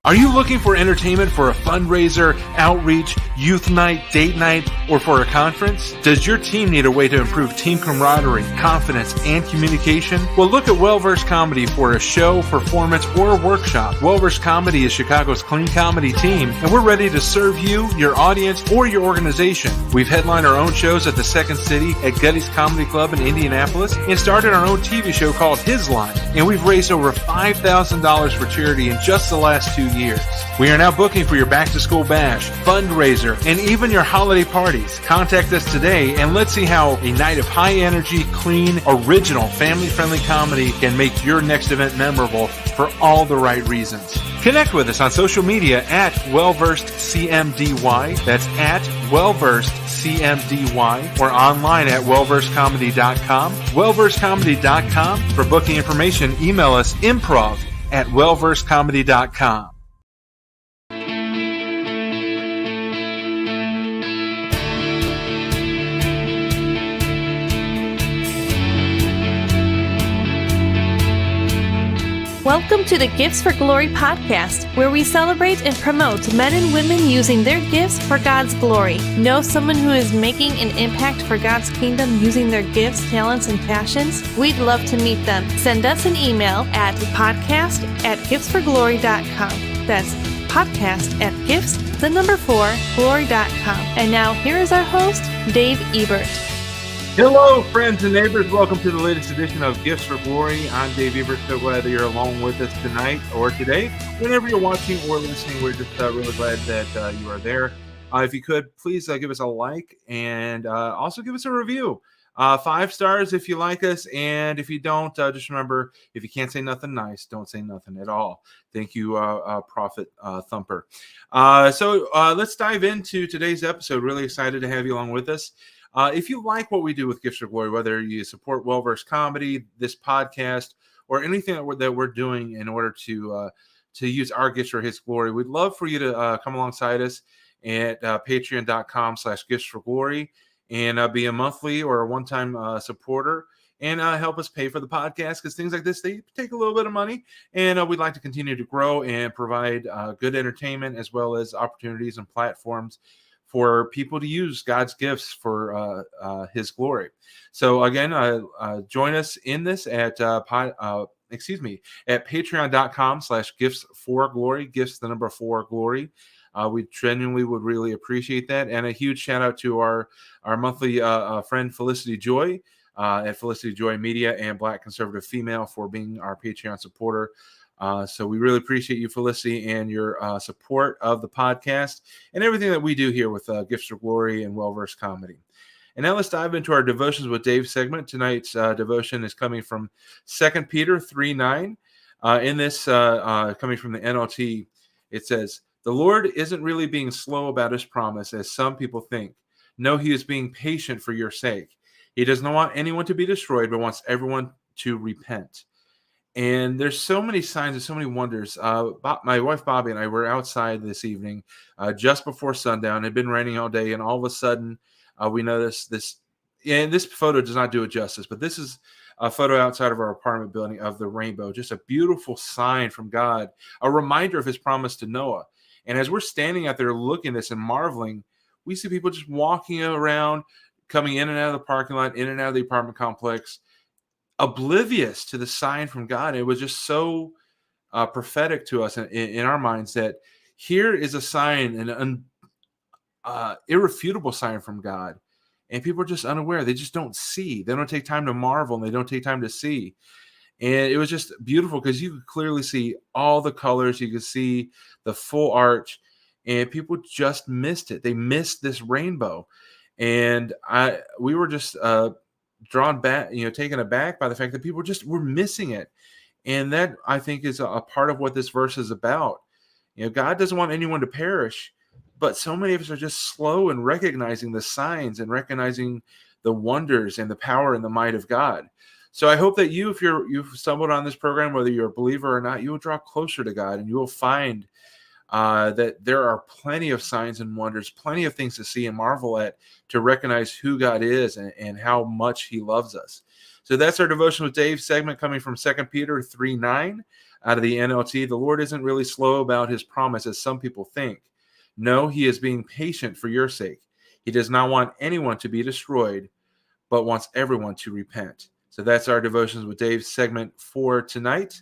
Are you looking for entertainment for a fundraiser, outreach, youth night, date night, or for a conference? Does your team need a way to improve team camaraderie, confidence, and communication? Well, look at Well-Versed Comedy for a show, performance, or a workshop. Well-Versed Comedy is Chicago's clean comedy team, and we're ready to serve you, your audience, or your organization. We've headlined our own shows at the Second City, at Getty's Comedy Club in Indianapolis, and started our own TV show called His Line. And we've raised over $5,000 for charity in just the last 2 years. We are now booking for your back-to-school bash, fundraiser, and even your holiday parties. Contact us today and let's see how a night of high-energy, clean, original, family-friendly comedy can make your next event memorable for all the right reasons. Connect with us on social media at WellVersedCMDY. That's at WellVersedCMDY, or online at wellversedcomedy.com. Wellversedcomedy.com. For booking information, email us improv@wellversedcomedy.com. Welcome to the Gifts for Glory podcast, where we celebrate and promote men and women using their gifts for God's glory. Know someone who is making an impact for God's kingdom using their gifts, talents, and passions? We'd love to meet them. Send us an email at podcast@giftsforglory.com. That's podcast@gifts4glory.com. And now here is our host, Dave Ebert. Hello, friends and neighbors. Welcome to the latest edition of Gifts for Glory. I'm Dave Ebert. So glad that you're along with us tonight or today. Whenever you're watching or listening, we're just really glad that you are there. If you could, please give us a like and also give us a review. 5 stars if you like us. And if you don't, just remember, if you can't say nothing nice, don't say nothing at all. Thank you, Prophet Thumper. So let's dive into today's episode. Really excited to have you along with us. If you like what we do with Gifts for Glory, whether you support Well-Versed Comedy, this podcast, or anything that we're doing in order to use our gifts for His glory, we'd love for you to come alongside us at patreon.com/giftsforglory and be a monthly or a one-time supporter and help us pay for the podcast, because things like this, they take a little bit of money, and we'd like to continue to grow and provide good entertainment as well as opportunities and platforms for people to use God's gifts for His glory. So again, join us in this at patreon.com/gifts4glory, gifts the number 4 glory. We genuinely would really appreciate that. And a huge shout out to our monthly friend Felicity Joy at Felicity Joy Media and Black Conservative Female for being our Patreon supporter. So we really appreciate you, Felicity, and your support of the podcast and everything that we do here with Gifts for Glory and Well-Versed Comedy. And now let's dive into our Devotions with Dave segment. Tonight's devotion is coming from 2 Peter 3:9. In this, coming from the NLT, it says, "The Lord isn't really being slow about His promise, as some people think. No, He is being patient for your sake. He does not want anyone to be destroyed, but wants everyone to repent." And there's so many signs and so many wonders. My wife Bobby and I were outside this evening just before sundown. It had been raining all day, and all of a sudden we noticed this. And this photo does not do it justice, but this is a photo outside of our apartment building of the rainbow. Just a beautiful sign from God, a reminder of His promise to Noah. And as we're standing out there looking at this and marveling, we see people just walking around, coming in and out of the parking lot, in and out of the apartment complex, oblivious to the sign from God. It was just so prophetic to us in our minds that here is a sign, an irrefutable sign from God, and people are just unaware. They just don't see. They don't take time to marvel, and they don't take time to see. And it was just beautiful because you could clearly see all the colors. You could see the full arch, and people just missed it. They missed this rainbow, and we were just drawn back, taken aback by the fact that people were missing it. And that, I think, is a part of what this verse is about. God doesn't want anyone to perish, but so many of us are just slow in recognizing the signs and recognizing the wonders and the power and the might of God. So I hope that if you've stumbled on this program, whether you're a believer or not, you will draw closer to God, and you will find that there are plenty of signs and wonders, plenty of things to see and marvel at, to recognize who God is and how much He loves us. So that's our Devotion with Dave segment coming from 2 Peter 3:9. out of the NLT, the Lord isn't really slow about his promise as some people think. No, he is being patient for your sake. He does not want anyone to be destroyed, but wants everyone to repent. So that's our Devotions with Dave segment for tonight.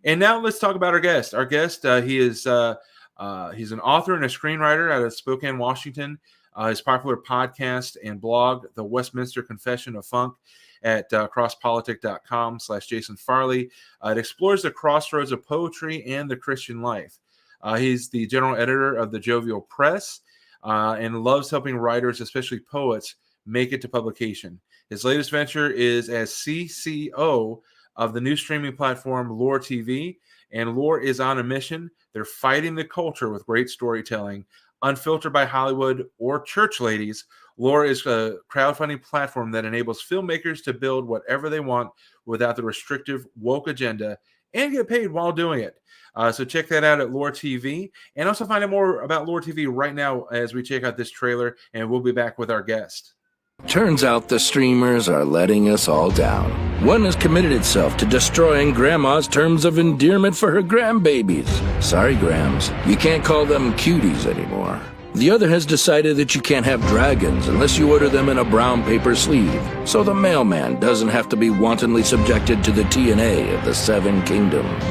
And now let's talk about our guest. Our guest, he's an author and a screenwriter out of Spokane, Washington. His popular podcast and blog, The Westminster Confession of Funk, at crosspolitic.com/Jason Farley. It explores the crossroads of poetry and the Christian life. He's the general editor of the Jovial Press and loves helping writers, especially poets, make it to publication. His latest venture is as CCO of the new streaming platform Loor TV, and Loor is on a mission. They're fighting the culture with great storytelling. Unfiltered by Hollywood or church ladies, Loor is a crowdfunding platform that enables filmmakers to build whatever they want without the restrictive woke agenda and get paid while doing it. So check that out at Loor TV, and also find out more about Loor TV right now as we check out this trailer, and we'll be back with our guest. Turns out the streamers are letting us all down. One has committed itself to destroying Grandma's terms of endearment for her grandbabies. Sorry, Grams, you can't call them cuties anymore. The other has decided that you can't have dragons unless you order them in a brown paper sleeve, so the mailman doesn't have to be wantonly subjected to the TNA of the Seven Kingdoms.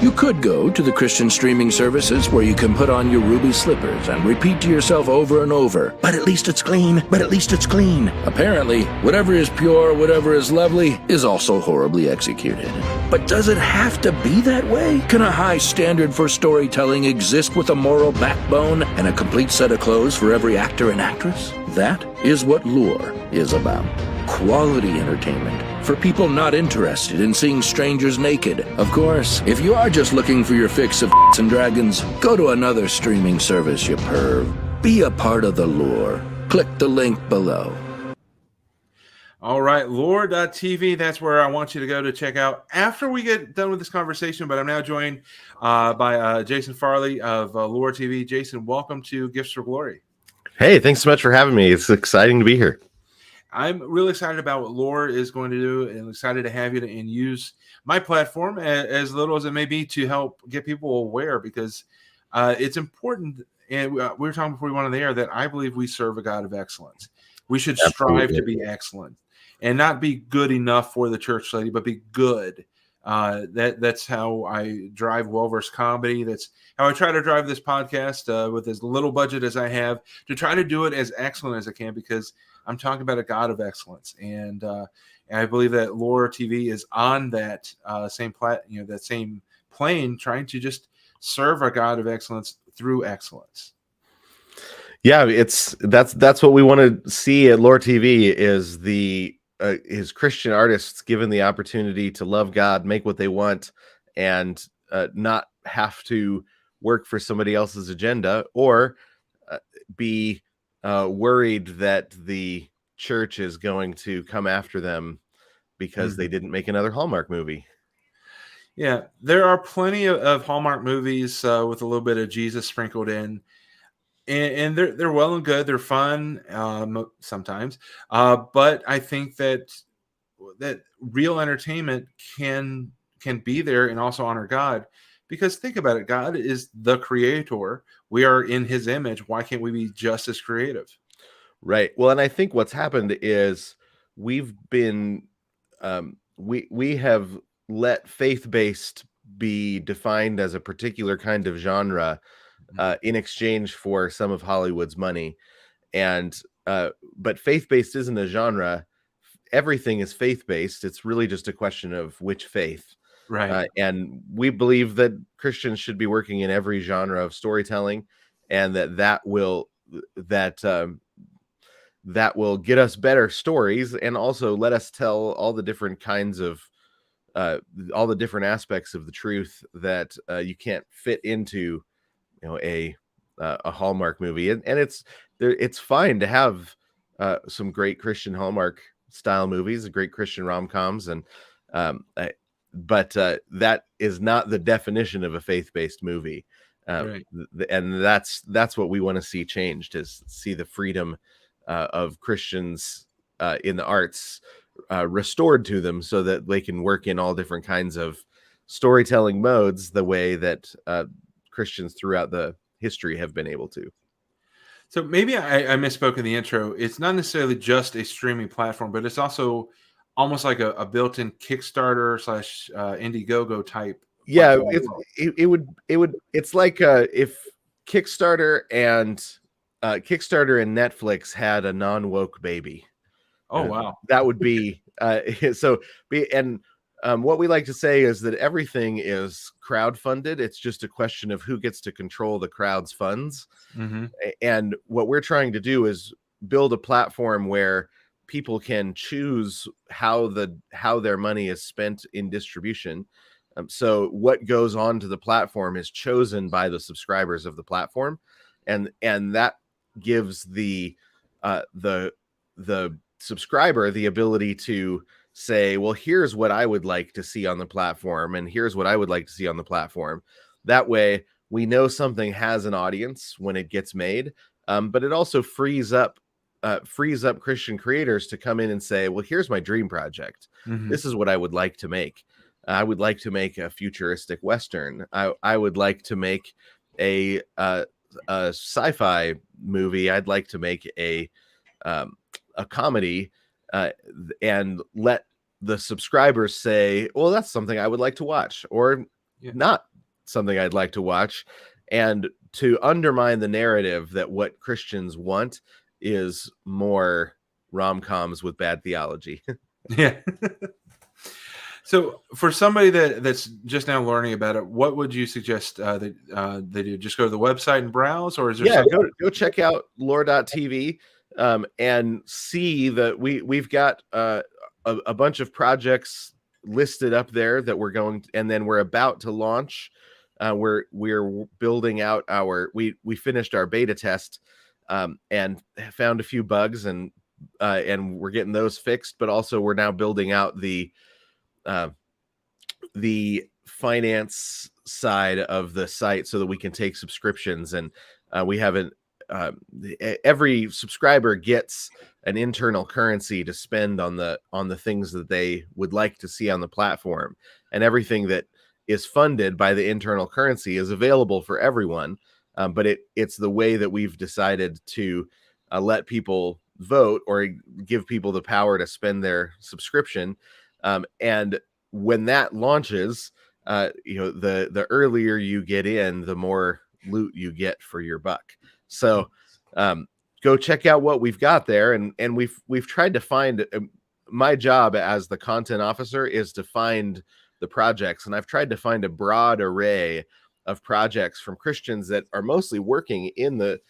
You could go to the Christian streaming services where you can put on your ruby slippers and repeat to yourself over and over, but at least it's clean, but at least it's clean. Apparently, whatever is pure, whatever is lovely, is also horribly executed. But does it have to be that way? Can a high standard for storytelling exist with a moral backbone and a complete set of clothes for every actor and actress? That is what Loor is about. Quality entertainment for people not interested in seeing strangers naked. Of course, if you are just looking for your fix of and dragons, go to another streaming service, you perv. Be a part of the Loor. Click the link below. All right, Loor.tv, that's where I want you to go to check out after we get done with this conversation. But I'm now joined by Jason Farley of Loor TV. Jason, welcome to Gifts for Glory. Hey, thanks so much for having me. It's exciting to be here. I'm really excited about what Loor is going to do, and excited to have you and use my platform, as little as it may be, to help get people aware, because it's important. And we were talking before we went on the air that I believe we serve a God of excellence. We should strive to be excellent and not be good enough for the church lady, but be good. That's how I drive Well-Versed Comedy. That's how I try to drive this podcast with as little budget as I have, to try to do it as excellent as I can, because I'm talking about a God of excellence, and I believe that Loor TV is on that that same plane, trying to just serve our God of excellence through excellence. Yeah, that's what we want to see at Loor TV is his Christian artists given the opportunity to love God, make what they want, and not have to work for somebody else's agenda or be worried that the church is going to come after them because they didn't make another Hallmark movie. Yeah, there are plenty of Hallmark movies with a little bit of Jesus sprinkled in, and they're well and good. They're fun sometimes, but I think that real entertainment can be there and also honor God. Because think about it, God is the creator. We are in his image. Why can't we be just as creative? Right. Well, and I think what's happened is we've been, we have let faith-based be defined as a particular kind of genre in exchange for some of Hollywood's money. And, but faith-based isn't a genre. Everything is faith-based. It's really just a question of which faith. Right. And we believe that Christians should be working in every genre of storytelling, and that will get us better stories, and also let us tell all the different kinds of all the different aspects of the truth that you can't fit into a Hallmark movie. And it's fine to have some great Christian Hallmark style movies, great Christian rom-coms, and but that is not the definition of a faith-based movie. Right. And that's what we want to see changed, is see the freedom of Christians in the arts restored to them, so that they can work in all different kinds of storytelling modes the way that Christians throughout the history have been able to. So maybe I misspoke in the intro. It's not necessarily just a streaming platform, but it's also almost like a built-in Kickstarter / Indiegogo type Yeah, platform as well. it's like if Kickstarter and Netflix had a non-woke baby. Oh, wow. That would be what we like to say is that everything is crowdfunded. It's just a question of who gets to control the crowd's funds. Mm-hmm. And what we're trying to do is build a platform where people can choose how their money is spent in distribution. So what goes on to the platform is chosen by the subscribers of the platform, and that gives the subscriber the ability to say, well, here's what I would like to see on the platform, and here's what I would like to see on the platform. That way we know something has an audience when it gets made, but it also frees up Christian creators to come in and say, well, here's my dream project. Mm-hmm. This is what I would like to make. I would like to make a futuristic Western. I would like to make a sci-fi movie. I'd like to make a comedy, and let the subscribers say, well, that's something I would like to watch, or not something I'd like to watch. And to undermine the narrative that what Christians want is more rom-coms with bad theology. Yeah. So for somebody that's just now learning about it, what would you suggest they do? Just go to the website and browse, or is there go check out Loor.tv and see that we've got a bunch of projects listed up there that we're going, and then we're about to launch. We're building out we finished our beta test and found a few bugs, and we're getting those fixed, but also we're now building out the finance side of the site so that we can take subscriptions, and we haven't every subscriber gets an internal currency to spend on the things that they would like to see on the platform, and everything that is funded by the internal currency is available for everyone, but it's the way that we've decided to let people vote or give people the power to spend their subscription. And when that launches, the earlier you get in, the more loot you get for your buck. So go check out what we've got there, and we've tried to find. My job as the content officer is to find the projects, and I've tried to find a broad array of projects from Christians that are mostly working in the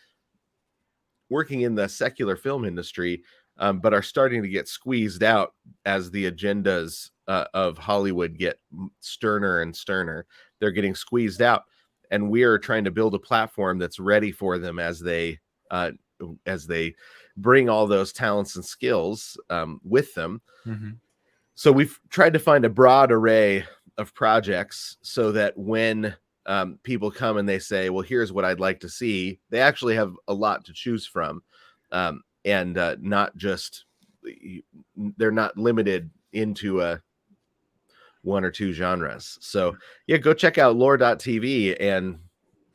secular film industry, but are starting to get squeezed out as the agendas of Hollywood get sterner and sterner. They're getting squeezed out, and we are trying to build a platform that's ready for them as they bring all those talents and skills with them. Mm-hmm. So we've tried to find a broad array of projects so that when people come and they say, well, here's what I'd like to see, they actually have a lot to choose from, and not just, they're not limited into one or two genres. So yeah, go check out Loor.tv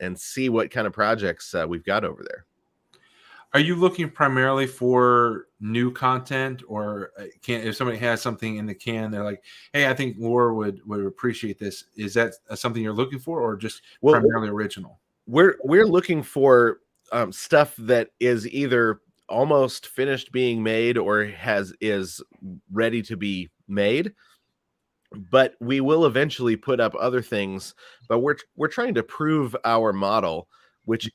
and see what kind of projects we've got over there. Are you looking primarily for new content, or if somebody has something in the can, they're like, hey, I think Loor would appreciate this. Is that something you're looking for, or just primarily original? We're looking for stuff that is either almost finished being made or is ready to be made. But we will eventually put up other things. But we're trying to prove our model, which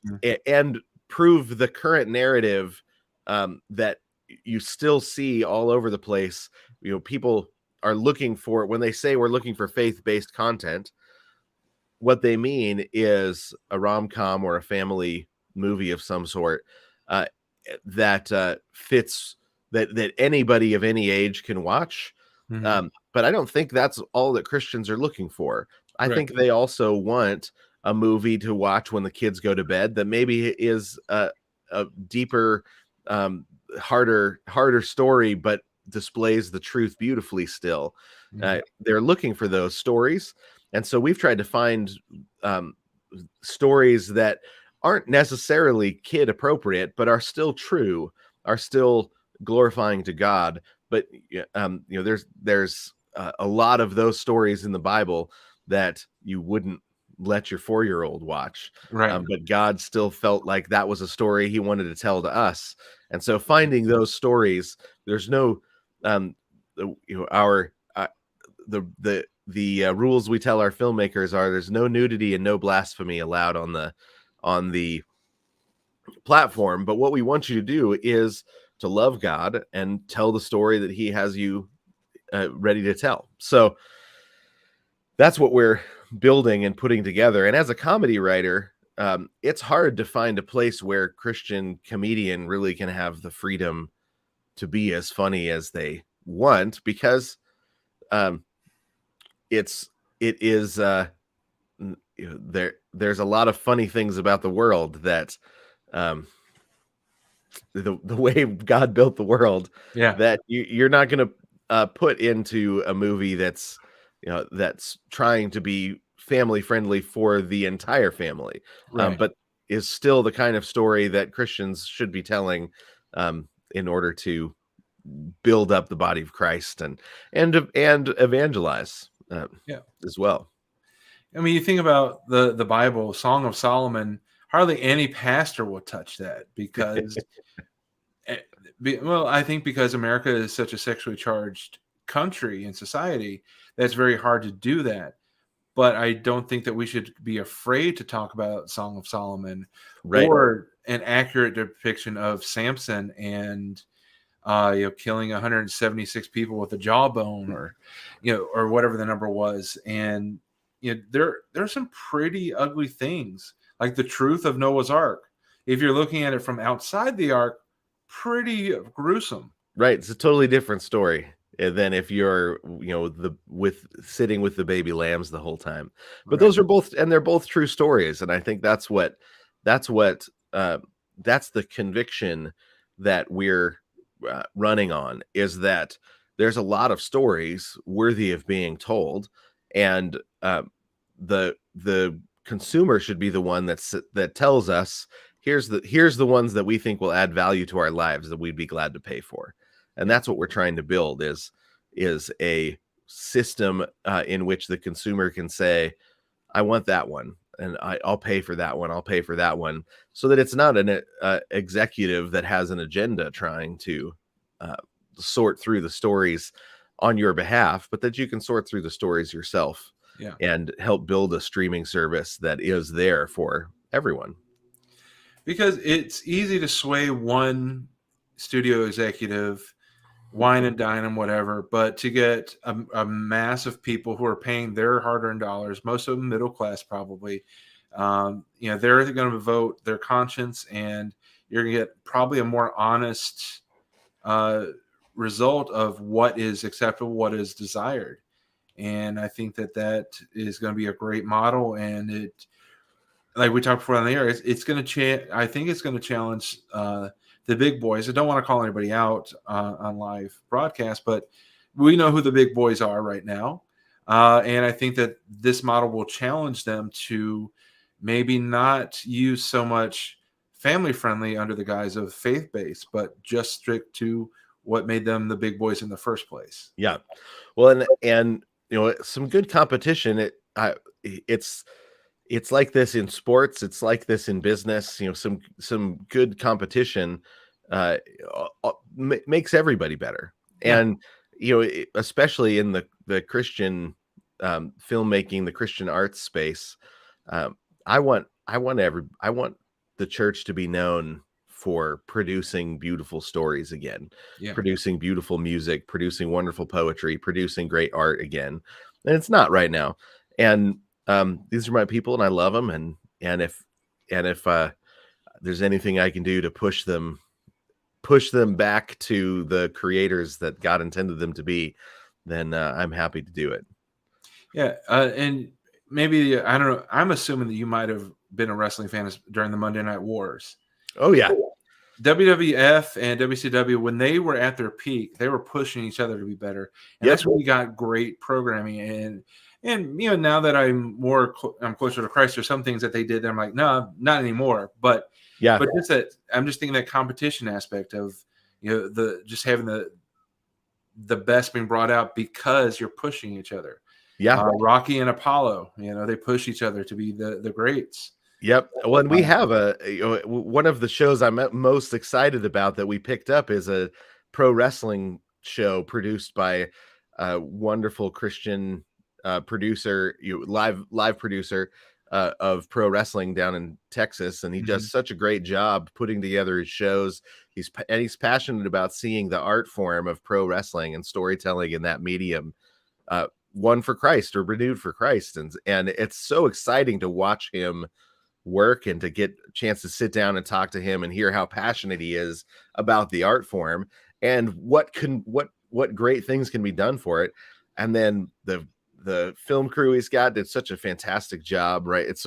and prove the current narrative that you still see all over the place. People are looking for, when they say we're looking for faith-based content, what they mean is a rom-com or a family movie of some sort that fits, that anybody of any age can watch. Mm-hmm. But I don't think that's all that Christians are looking for. I think they also want a movie to watch when the kids go to bed that maybe is a deeper, harder story, but displays the truth beautifully still. Mm-hmm. They're looking for those stories. And so we've tried to find stories that aren't necessarily kid appropriate, but are still true, are still glorifying to God. But there's a lot of those stories in the Bible that you wouldn't let your 4-year-old watch, Right. but God still felt like that was a story he wanted to tell to us. And so finding those stories, there's no our the rules we tell our filmmakers are there's no nudity and no blasphemy allowed on the platform. But what we want you to do is to love God and tell the story that he has you ready to tell. So that's what we're building and putting together. And as a comedy writer, it's hard to find a place where Christian comedian really can have the freedom to be as funny as they want, because there's a lot of funny things about the world that the way God built the world, that you're not going to put into a movie that's trying to be family friendly for the entire family, Right. but is still the kind of story that Christians should be telling in order to build up the body of Christ and evangelize as well. I mean, you think about the Bible, Song of Solomon, hardly any pastor will touch that because, I think because America is such a sexually charged country and society, that's very hard to do that. But I don't think that we should be afraid to talk about Song of Solomon, right, or an accurate depiction of Samson and killing 176 people with a jawbone, or or whatever the number was. And there's some pretty ugly things, like the truth of Noah's Ark. If you're looking at it from outside the ark, pretty gruesome. Right, it's a totally different story than if you're sitting with the baby lambs the whole time. But those are both, and they're both true stories. And I think that's the conviction that we're running on, is that there's a lot of stories worthy of being told, and the consumer should be the one that tells us, here's the ones that we think will add value to our lives that we'd be glad to pay for. And that's what we're trying to build, is a system in which the consumer can say, I want that one, and I'll pay for that one. I'll pay for that one, so that it's not an executive that has an agenda trying to sort through the stories on your behalf, but that you can sort through the stories yourself and help build a streaming service that is there for everyone. Because it's easy to sway one studio executive, wine and dine them, whatever, but to get a mass of people who are paying their hard-earned dollars, most of them middle class probably, they're going to vote their conscience, and you're going to get probably a more honest result of what is acceptable, what is desired. And I think that is going to be a great model. And it, like we talked before on the air, it's going to I think it's going to challenge the big boys. I don't want to call anybody out on live broadcast, but we know who the big boys are right now. And I think that this model will challenge them to maybe not use so much family friendly under the guise of faith-based, but just strict to what made them the big boys in the first place. Yeah. Well, and some good competition. It's like this in sports. It's like this in business. Some good competition makes everybody better. Yeah. And especially in the Christian filmmaking, the Christian arts space, I want the church to be known for producing beautiful stories again, producing beautiful music, producing wonderful poetry, producing great art again. And it's not right now. And these are my people, and I love them. And if there's anything I can do to push them back to the creators that God intended them to be, then I'm happy to do it. Yeah. And maybe, I don't know, I'm assuming that you might have been a wrestling fan during the Monday Night Wars. Oh yeah. WWF and WCW, when they were at their peak, they were pushing each other to be better. And that's when we got great programming. And And now that I'm closer to Christ, there's some things that they did that I'm like, no, not anymore. But just that I'm just thinking that competition aspect of the just having the best being brought out because you're pushing each other. Rocky and Apollo, they push each other to be the greats. Yep. Well, and we have one of the shows I'm most excited about that we picked up is a pro wrestling show produced by a wonderful Christian producer, live producer of pro wrestling down in Texas, and he does such a great job putting together his shows. He's passionate about seeing the art form of pro wrestling and storytelling in that medium won for Christ or renewed for Christ, and it's so exciting to watch him work and to get a chance to sit down and talk to him and hear how passionate he is about the art form and what great things can be done for it. And then the film crew he's got did such a fantastic job, right? It's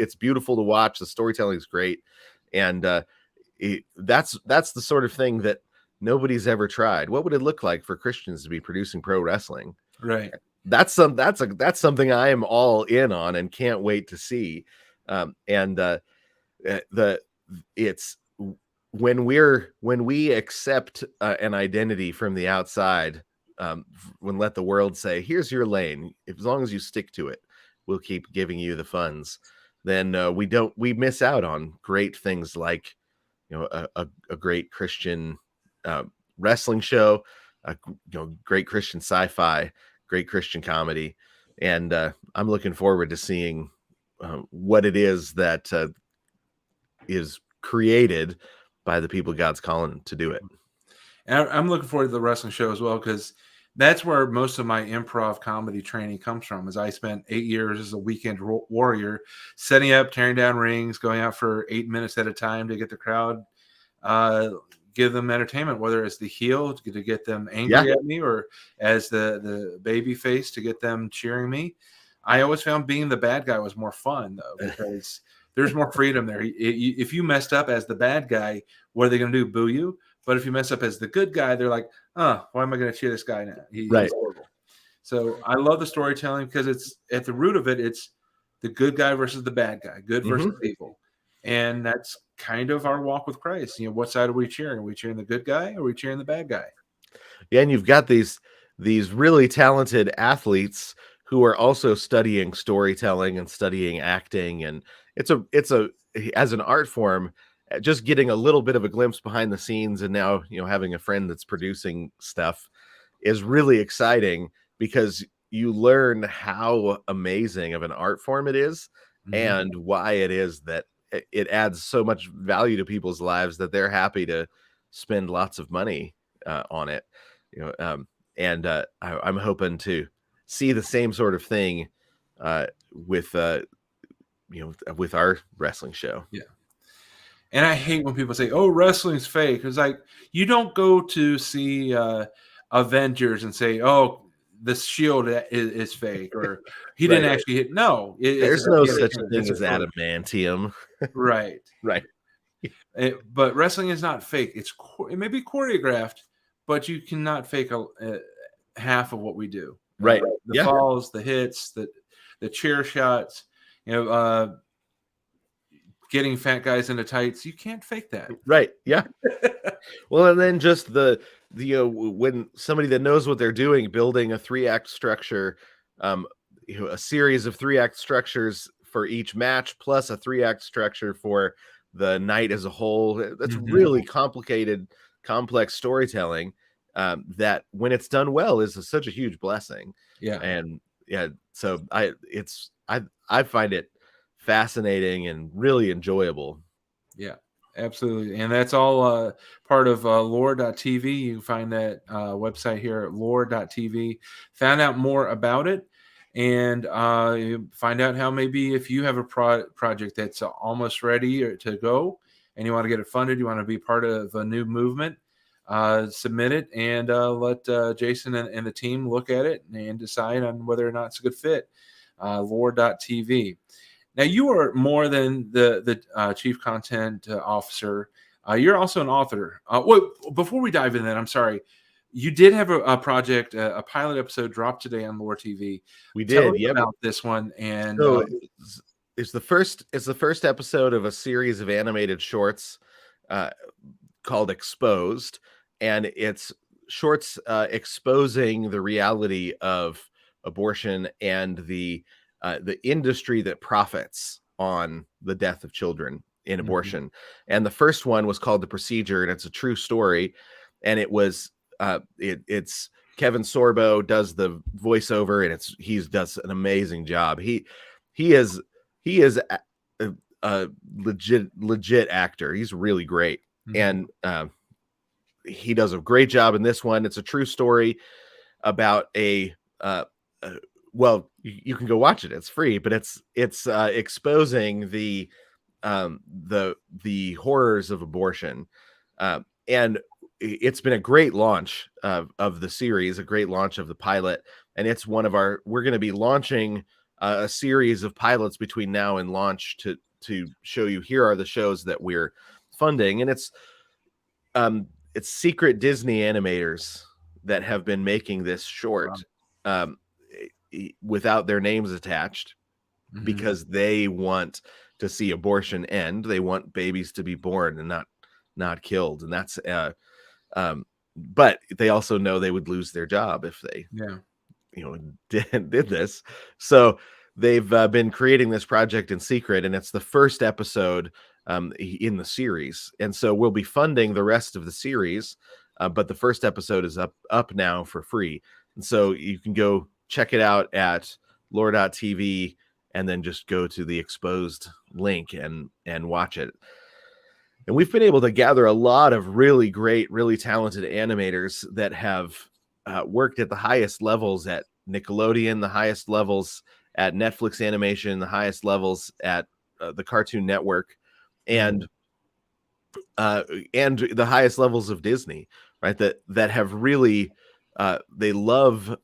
beautiful to watch. The storytelling is great, and that's the sort of thing that nobody's ever tried. What would it look like for Christians to be producing pro wrestling? Right. That's something I am all in on and can't wait to see. It's when we accept an identity from the outside, when let the world say, here's your lane, as long as you stick to it, we'll keep giving you the funds, then we miss out on great things like a great Christian wrestling show, great Christian sci-fi, great Christian comedy, and I'm looking forward to seeing what it is that is created by the people God's calling to do it. And I'm looking forward to the wrestling show as well, because that's where most of my improv comedy training comes from. As I spent 8 years as a weekend warrior, setting up, tearing down rings, going out for 8 minutes at a time to get the crowd, give them entertainment, whether it's the heel to get them angry at me, or as the baby face to get them cheering me. I always found being the bad guy was more fun, though, because there's more freedom there. If you messed up as the bad guy, what are they going to do? Boo you? But if you mess up as the good guy, they're like, why am I going to cheer this guy now? He's horrible. So I love the storytelling because it's at the root of it. It's the good guy versus the bad guy, good versus evil. And that's kind of our walk with Christ. What side are we cheering? Are we cheering the good guy or are we cheering the bad guy? Yeah, and you've got these really talented athletes who are also studying storytelling and studying acting, and it's as an art form, just getting a little bit of a glimpse behind the scenes, and now having a friend that's producing stuff is really exciting because you learn how amazing of an art form it is, and why it is that it adds so much value to people's lives that they're happy to spend lots of money on it. I'm hoping to see the same sort of thing with our wrestling show. Yeah. And I hate when people say, "Oh, wrestling's fake." It's like, you don't go to see Avengers and say, "Oh, the Shield is fake," or he didn't actually hit. No, there's no such thing as adamantium. Right. But wrestling is not fake. It may be choreographed, but you cannot fake half of what we do. Right. The falls, the hits, the chair shots, getting fat guys into tights. You can't fake that. Right. Yeah. Well, and then just when somebody that knows what they're doing, building a 3-act structure, a series of 3-act structures for each match, plus a 3-act structure for the night as a whole. That's really complicated, complex storytelling. That when it's done well is such a huge blessing. Yeah. And so I find it fascinating and really enjoyable. Yeah, absolutely. And that's all part of Loor.tv. You can find that website here at Loor.tv. Found out more about it, and find out how maybe if you have a project that's almost ready to go and you want to get it funded, you want to be part of a new movement, submit it and let Jason and the team look at it and decide on whether or not it's a good fit. Loor.tv. Now, you are more than the chief content officer. You're also an author. Before we dive into that, I'm sorry. you did have a project, a pilot episode dropped today on Loor TV. We Tell did. us Yeah. about this one. And So it's the first episode of a series of animated shorts called Exposed, and it's shorts exposing the reality of abortion and the industry that profits on the death of children in abortion. And the first one was called The Procedure, and it's a true story. And it was it's Kevin Sorbo does the voiceover, and he does an amazing job. He is a legit actor. He's really great. And he does a great job in this one. It's a true story about well, you can go watch it. It's free, but it's exposing the horrors of abortion. And it's been a great launch of the series, a great launch of the pilot. And it's we're going to be launching a series of pilots between now and launch to show you, here are the shows that we're funding. And it's secret Disney animators that have been making this short without their names attached, because they want to see abortion end. They want babies to be born and not killed. And that's but they also know they would lose their job if they did this. So they've been creating this project in secret, and it's the first episode in the series. And so we'll be funding the rest of the series, but the first episode is up now for free. And so you can go check it out at loor.tv, and then just go to the Exposed link and watch it. And we've been able to gather a lot of really great, really talented animators that have worked at the highest levels at Nickelodeon, the highest levels at Netflix Animation, the highest levels at the Cartoon Network, and the highest levels of Disney, right? That have really they love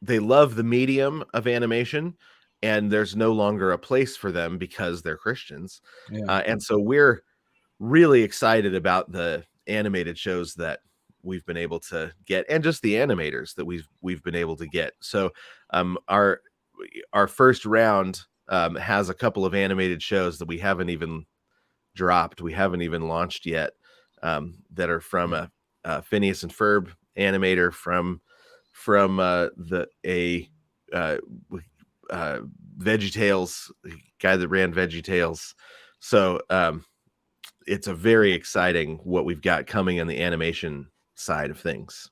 the medium of animation, and there's no longer a place for them because they're Christians. And so we're really excited about the animated shows that we've been able to get, and just the animators that we've been able to get. So our first round has a couple of animated shows that we haven't even dropped, we haven't even launched yet, that are from a Phineas and Ferb animator from VeggieTales, guy that ran VeggieTales. So it's a very exciting what we've got coming on the animation side of things.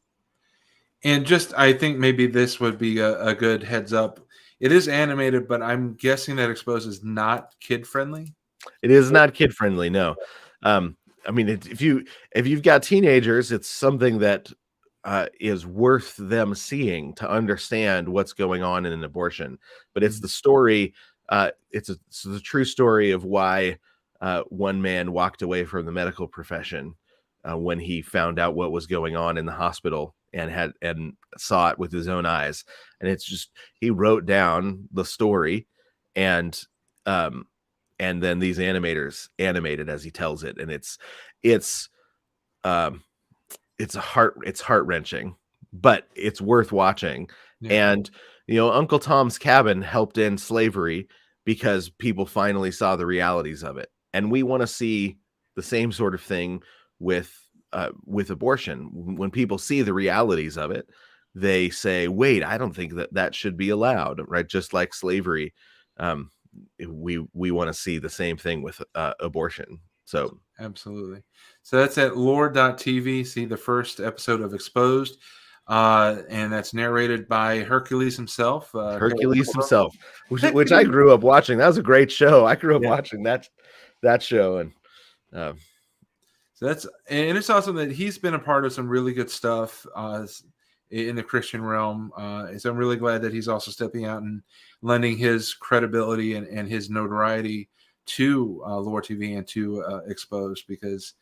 And just, I think maybe this would be a good heads up. It is animated, but I'm guessing that Exposed is not kid friendly. It is not kid friendly. No. I mean, if you've got teenagers, it's something that is worth them seeing to understand what's going on in an abortion. But it's the story. It's the true story of why one man walked away from the medical profession when he found out what was going on in the hospital and saw it with his own eyes. And it's just, he wrote down the story, and then these animators animated as he tells it. And it's heart-wrenching, but it's worth watching. And Uncle Tom's Cabin helped end slavery because people finally saw the realities of it. And we want to see the same sort of thing with abortion. When people see the realities of it, they say, wait, I don't think that should be allowed, right? Just like slavery. We want to see the same thing with abortion. So absolutely. So that's at loor.tv. See the first episode of Exposed. And that's narrated by Hercules himself. Which I grew up watching. That was a great show. I grew up watching that show. And so it's awesome that he's been a part of some really good stuff in the Christian realm. So I'm really glad that he's also stepping out and lending his credibility and his notoriety to Loor TV and to Exposed, because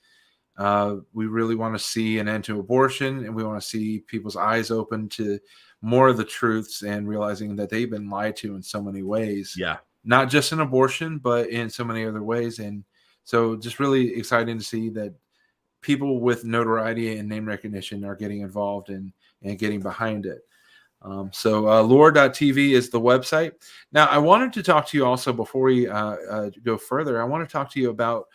we really want to see an end to abortion, and we want to see people's eyes open to more of the truths and realizing that they've been lied to in so many ways. Yeah. Not just in abortion, but in so many other ways. And so just really exciting to see that people with notoriety and name recognition are getting involved and getting behind it. So Loor.tv is the website. Now, I wanted to talk to you also before we go further. I want to talk to you about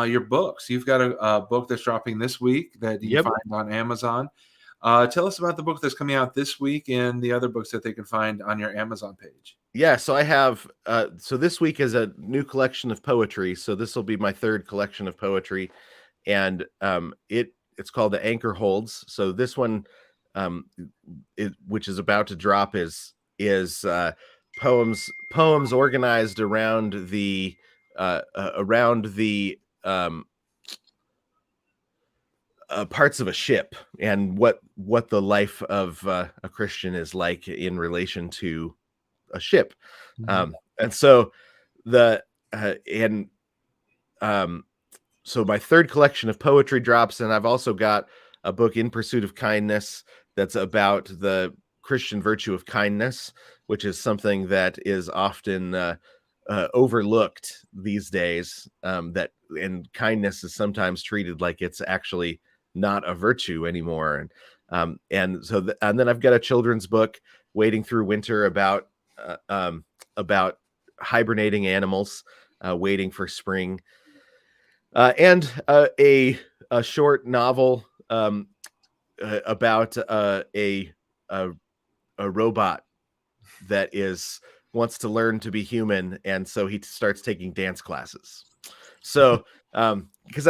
your books. You've got a book that's dropping this week that you can find on Amazon. Tell us about the book that's coming out this week and the other books that they can find on your Amazon page. Yeah, so I have, so this week is a new collection of poetry. So this will be my third collection of poetry, and it's called The Anchor Holds. So this one, which is about to drop, is poems organized around the parts of a ship, and what the life of a Christian is like in relation to a ship. And so so my third collection of poetry drops, and I've also got a book, In Pursuit of Kindness, that's about the Christian virtue of kindness, which is something that is often overlooked these days, and kindness is sometimes treated like it's actually not a virtue anymore. And then I've got a children's book, Wading Through Winter, about hibernating animals waiting for spring, and a short novel about a robot that wants to learn to be human, and so he starts taking dance classes. So because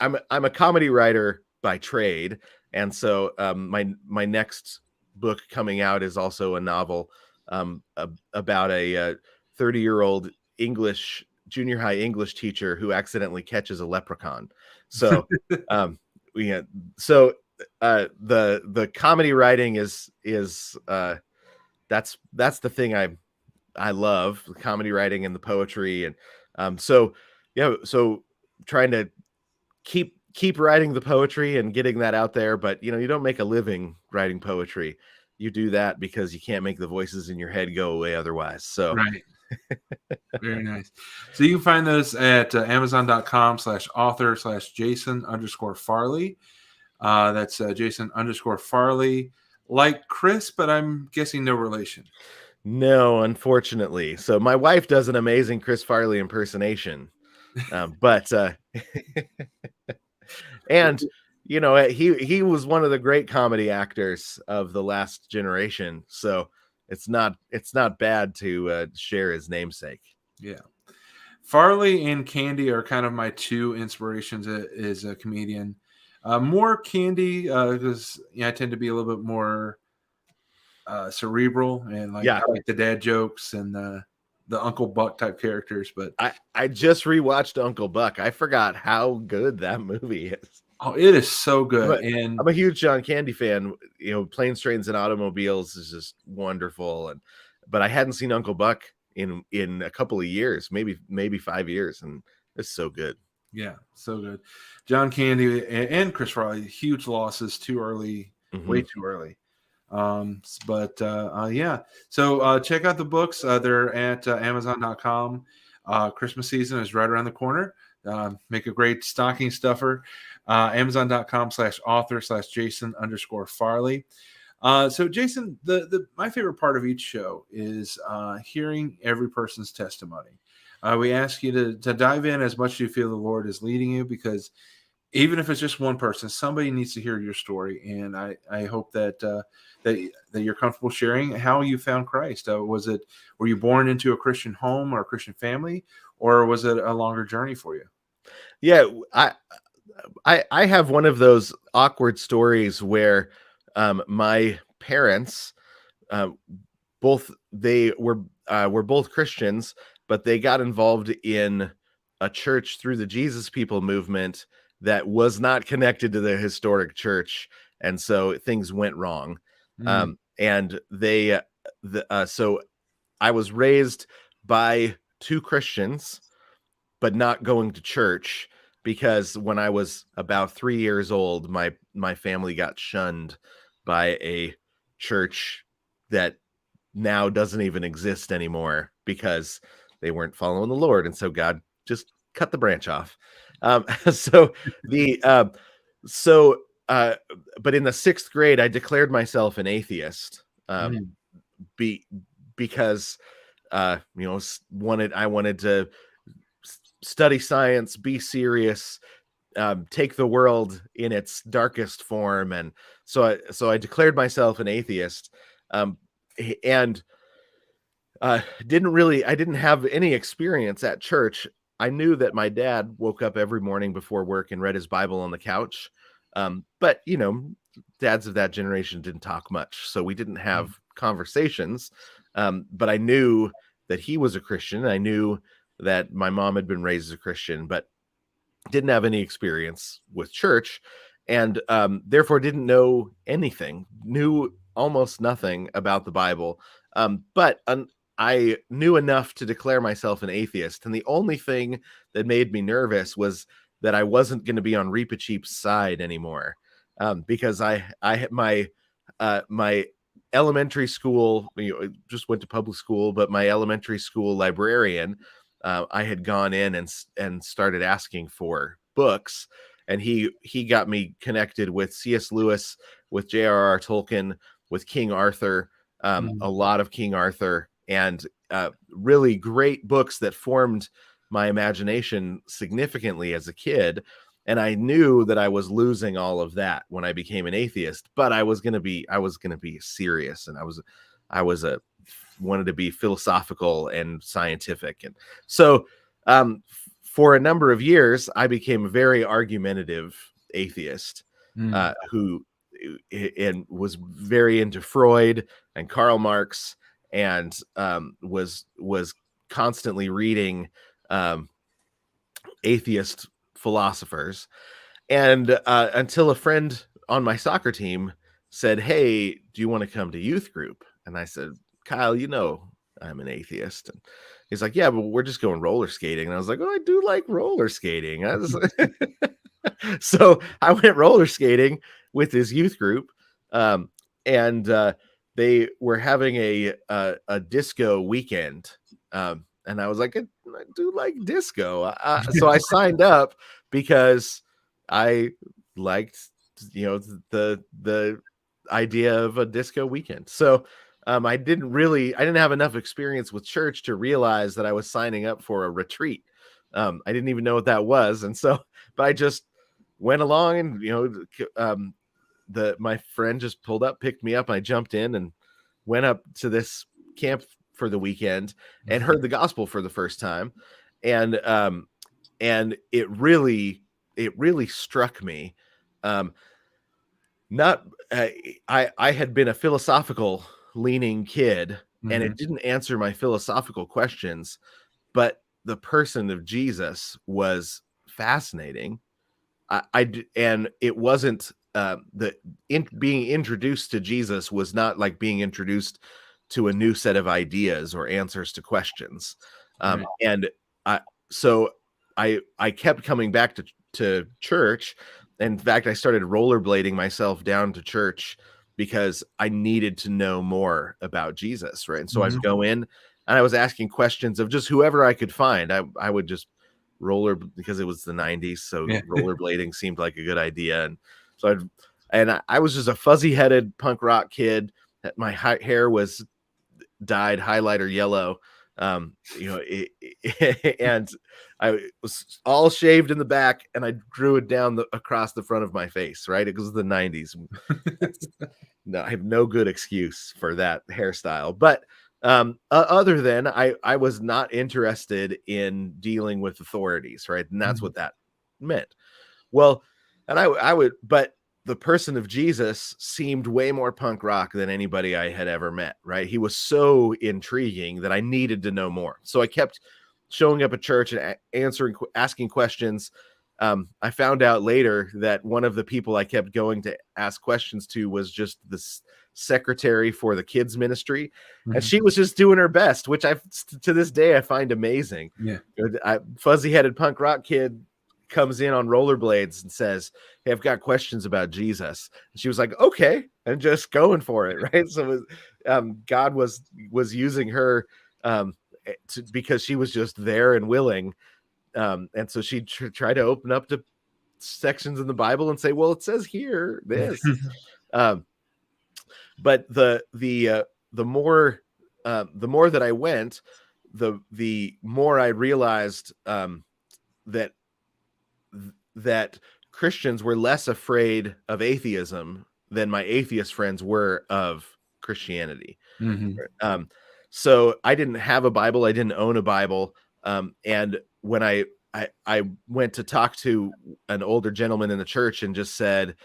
I'm a comedy writer by trade, and so my next book coming out is also a novel about a 30-year-old junior high English teacher who accidentally catches a leprechaun. So the comedy writing is that's the thing I love, the comedy writing and the poetry. And so trying to keep writing the poetry and getting that out there. But you don't make a living writing poetry. You do that because you can't make the voices in your head go away otherwise. So right. Very nice. So you can find those at amazon.com/author/Jason_Farley. That's Jason_Farley, like Chris, but I'm guessing no relation. No, unfortunately. So my wife does an amazing Chris Farley impersonation, but and he was one of the great comedy actors of the last generation. So it's not bad to share his namesake. Yeah. Farley and Candy are kind of my two inspirations as a comedian. More Candy because I tend to be a little bit more cerebral and I like the dad jokes and the Uncle Buck type characters. But I just rewatched Uncle Buck. I forgot how good that movie is. Oh, it is so good. I'm a huge John Candy fan. Planes, Trains, and Automobiles is just wonderful. But I hadn't seen Uncle Buck in a couple of years, maybe 5 years, and it's so good. Yeah, so good. John Candy and Chris Farley, huge losses too early, way too early. Yeah. So check out the books. They're at amazon.com. Christmas season is right around the corner. Make a great stocking stuffer. Amazon.com/author/Jason_Farley. So Jason, my favorite part of each show is hearing every person's testimony. We ask you to dive in as much as you feel the Lord is leading you, because even if it's just one person, somebody needs to hear your story. And I hope that you're comfortable sharing how you found Christ. Were you born into a Christian home or a Christian family, or was it a longer journey for you? Yeah, I have one of those awkward stories where my parents, were both Christians, but they got involved in a church through the Jesus People movement that was not connected to the historic church, and so things went wrong. And so I was raised by two Christians, but not going to church, because when I was about 3 years old, my family got shunned by a church that now doesn't even exist anymore because they weren't following the Lord. And so God just cut the branch off. So So, but in the 6th grade, I declared myself an atheist, be because I wanted to study science, be serious, take the world in its darkest form, and so I declared myself an atheist, and I didn't have any experience at church. I knew that my dad woke up every morning before work and read his Bible on the couch. But dads of that generation didn't talk much, so we didn't have conversations. But I knew that he was a Christian. I knew that my mom had been raised as a Christian, but didn't have any experience with church, and therefore didn't know anything, knew almost nothing about the Bible. But I knew enough to declare myself an atheist, and the only thing that made me nervous was that I wasn't going to be on Reepicheep's side anymore, because I had my elementary school, just went to public school, but my elementary school librarian, I had gone in and started asking for books, and he got me connected with C.S. Lewis, with J.R.R. Tolkien, with King Arthur, a lot of King Arthur, and really great books that formed my imagination significantly as a kid. And I knew that I was losing all of that when I became an atheist, but I was going to be serious, and I wanted to be philosophical and scientific. And so for a number of years, I became a very argumentative atheist, who was very into Freud and Karl Marx, and was constantly reading atheist philosophers. And until a friend on my soccer team said, "Hey, do you want to come to youth group?" And I said, "Kyle, I'm an atheist." And he's like, "Yeah, but we're just going roller skating." And I was like, "Oh, I do like roller skating." So I went roller skating with his youth group, and they were having a disco weekend, and I was like, I do like disco. So I signed up because I liked, the idea of a disco weekend. So I didn't have enough experience with church to realize that I was signing up for a retreat. I didn't even know what that was. And so, but I just went along, and, my friend just pulled up, picked me up, and I jumped in and went up to this camp for the weekend and heard the gospel for the first time. And it really struck me. I had been a philosophical leaning kid, and it didn't answer my philosophical questions, but the person of Jesus was fascinating. And it wasn't being introduced to Jesus was not like being introduced to a new set of ideas or answers to questions. And I kept coming back to church. In fact, I started rollerblading myself down to church because I needed to know more about Jesus, right? And so I'd go in and I was asking questions of just whoever I could find. I would just roller, because it was the 90s, so rollerblading seemed like a good idea. And so I was just a fuzzy-headed punk rock kid. My hair was dyed highlighter yellow, and I was all shaved in the back, and I drew it down across the front of my face, right? It was the 90s. No, I have no good excuse for that hairstyle. But other than I was not interested in dealing with authorities, right? And that's what that meant. Well, and I would, but the person of Jesus seemed way more punk rock than anybody I had ever met, right? He was so intriguing that I needed to know more. So I kept showing up at church and asking questions. I found out later that one of the people I kept going to ask questions to was just the secretary for the kids ministry. And she was just doing her best, which to this day I find amazing. Fuzzy-headed punk rock kid comes in on rollerblades and says, "Hey, I've got questions about Jesus." And she was like, "Okay," and just going for it, right? So God was using her because she was just there and willing, and so she tried to open up to sections in the Bible and say, well, it says here this. But the more that I went, the more I realized that Christians were less afraid of atheism than my atheist friends were of Christianity. Mm-hmm. So I didn't have a Bible. I didn't own a Bible. And when I went to talk to an older gentleman in the church and just said,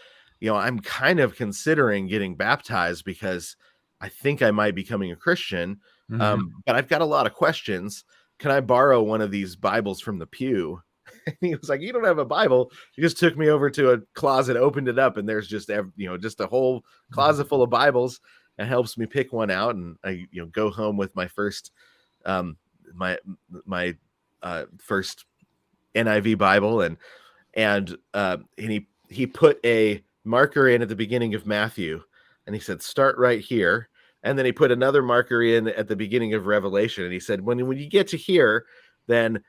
I'm kind of considering getting baptized because I think I might be becoming a Christian. Mm-hmm. But I've got a lot of questions. Can I borrow one of these Bibles from the pew? And he was like, you don't have a Bible. He just took me over to a closet, opened it up, and there's just a whole closet full of Bibles, and helps me pick one out. And I go home with my first my first NIV Bible, and he put a marker in at the beginning of Matthew, and he said, start right here. And then he put another marker in at the beginning of Revelation, and he said, when you get to here, then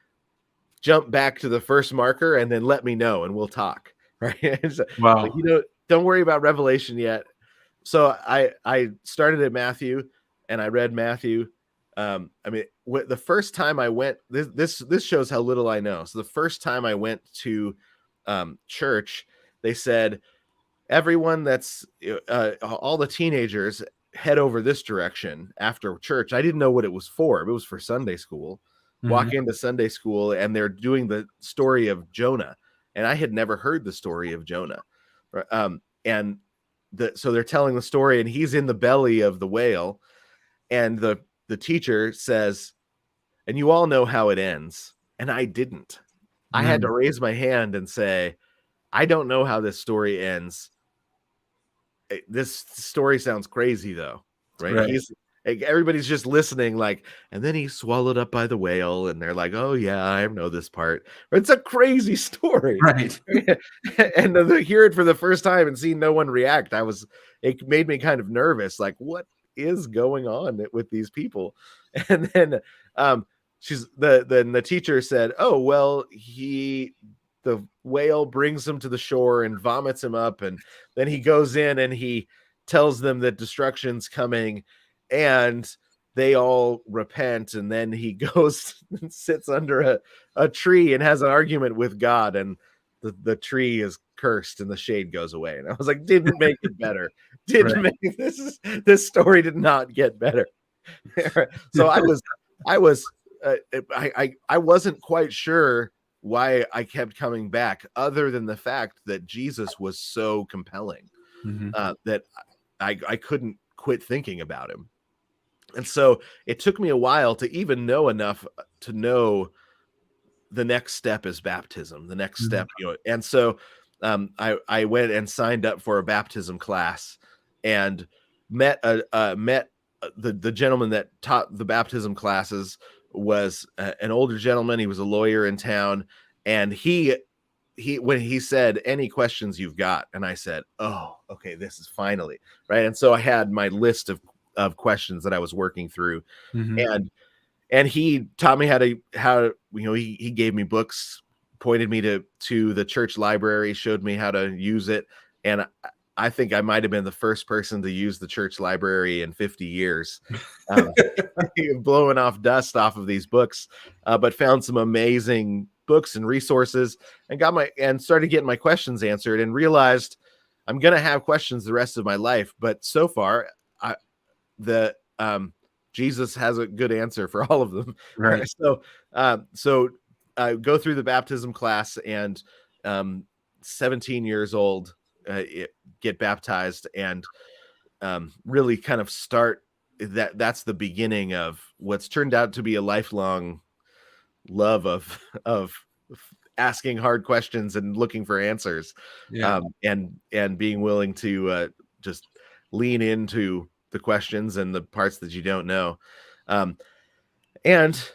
jump back to the first marker and then let me know and we'll talk. Right. So, Wow. Don't worry about Revelation yet. So I started at Matthew and I read Matthew. The first time I went, this shows how little I know. So the first time I went to church, they said, everyone that's all the teenagers head over this direction after church. I didn't know what it was for. It was for Sunday school. Walk into Sunday school and they're doing the story of Jonah. And I had never heard the story of Jonah. So they're telling the story and he's in the belly of the whale. And the teacher says, and you all know how it ends. And I didn't. I had to raise my hand and say, I don't know how this story ends. This story sounds crazy though. Right. Everybody's just listening, and then he's swallowed up by the whale, and they're like, "Oh yeah, I know this part." It's a crazy story, right? And to hear it for the first time and see no one react, it made me kind of nervous. Like, what is going on with these people? And then the teacher said, "Oh well, the whale brings him to the shore and vomits him up, and then he goes in and he tells them that destruction's coming." And they all repent, and then he goes and sits under a tree and has an argument with God, and the tree is cursed and the shade goes away. And I was like, didn't make it better. This story did not get better. So I wasn't quite sure why I kept coming back, other than the fact that Jesus was so compelling that I couldn't quit thinking about him. And so it took me a while to even know enough to know the next step is baptism, the next step, And so I went and signed up for a baptism class and met the gentleman that taught the baptism classes was an older gentleman. He was a lawyer in town, and when he said, "Any questions you've got?" And I said, "Oh, okay, this is finally right." And so I had my list of questions that I was working through, and he taught me how he gave me books, pointed me to the church library, showed me how to use it. And I think I might've been the first person to use the church library in 50 years, blowing off dust off of these books, but found some amazing books and resources and started getting my questions answered, and realized I'm going to have questions the rest of my life. But so far, Jesus has a good answer for all of them. Right. So I go through the baptism class, and 17 years old, get baptized, and really kind of start that's the beginning of what's turned out to be a lifelong love of asking hard questions and looking for answers, and being willing to just lean into the questions and the parts that you don't know. And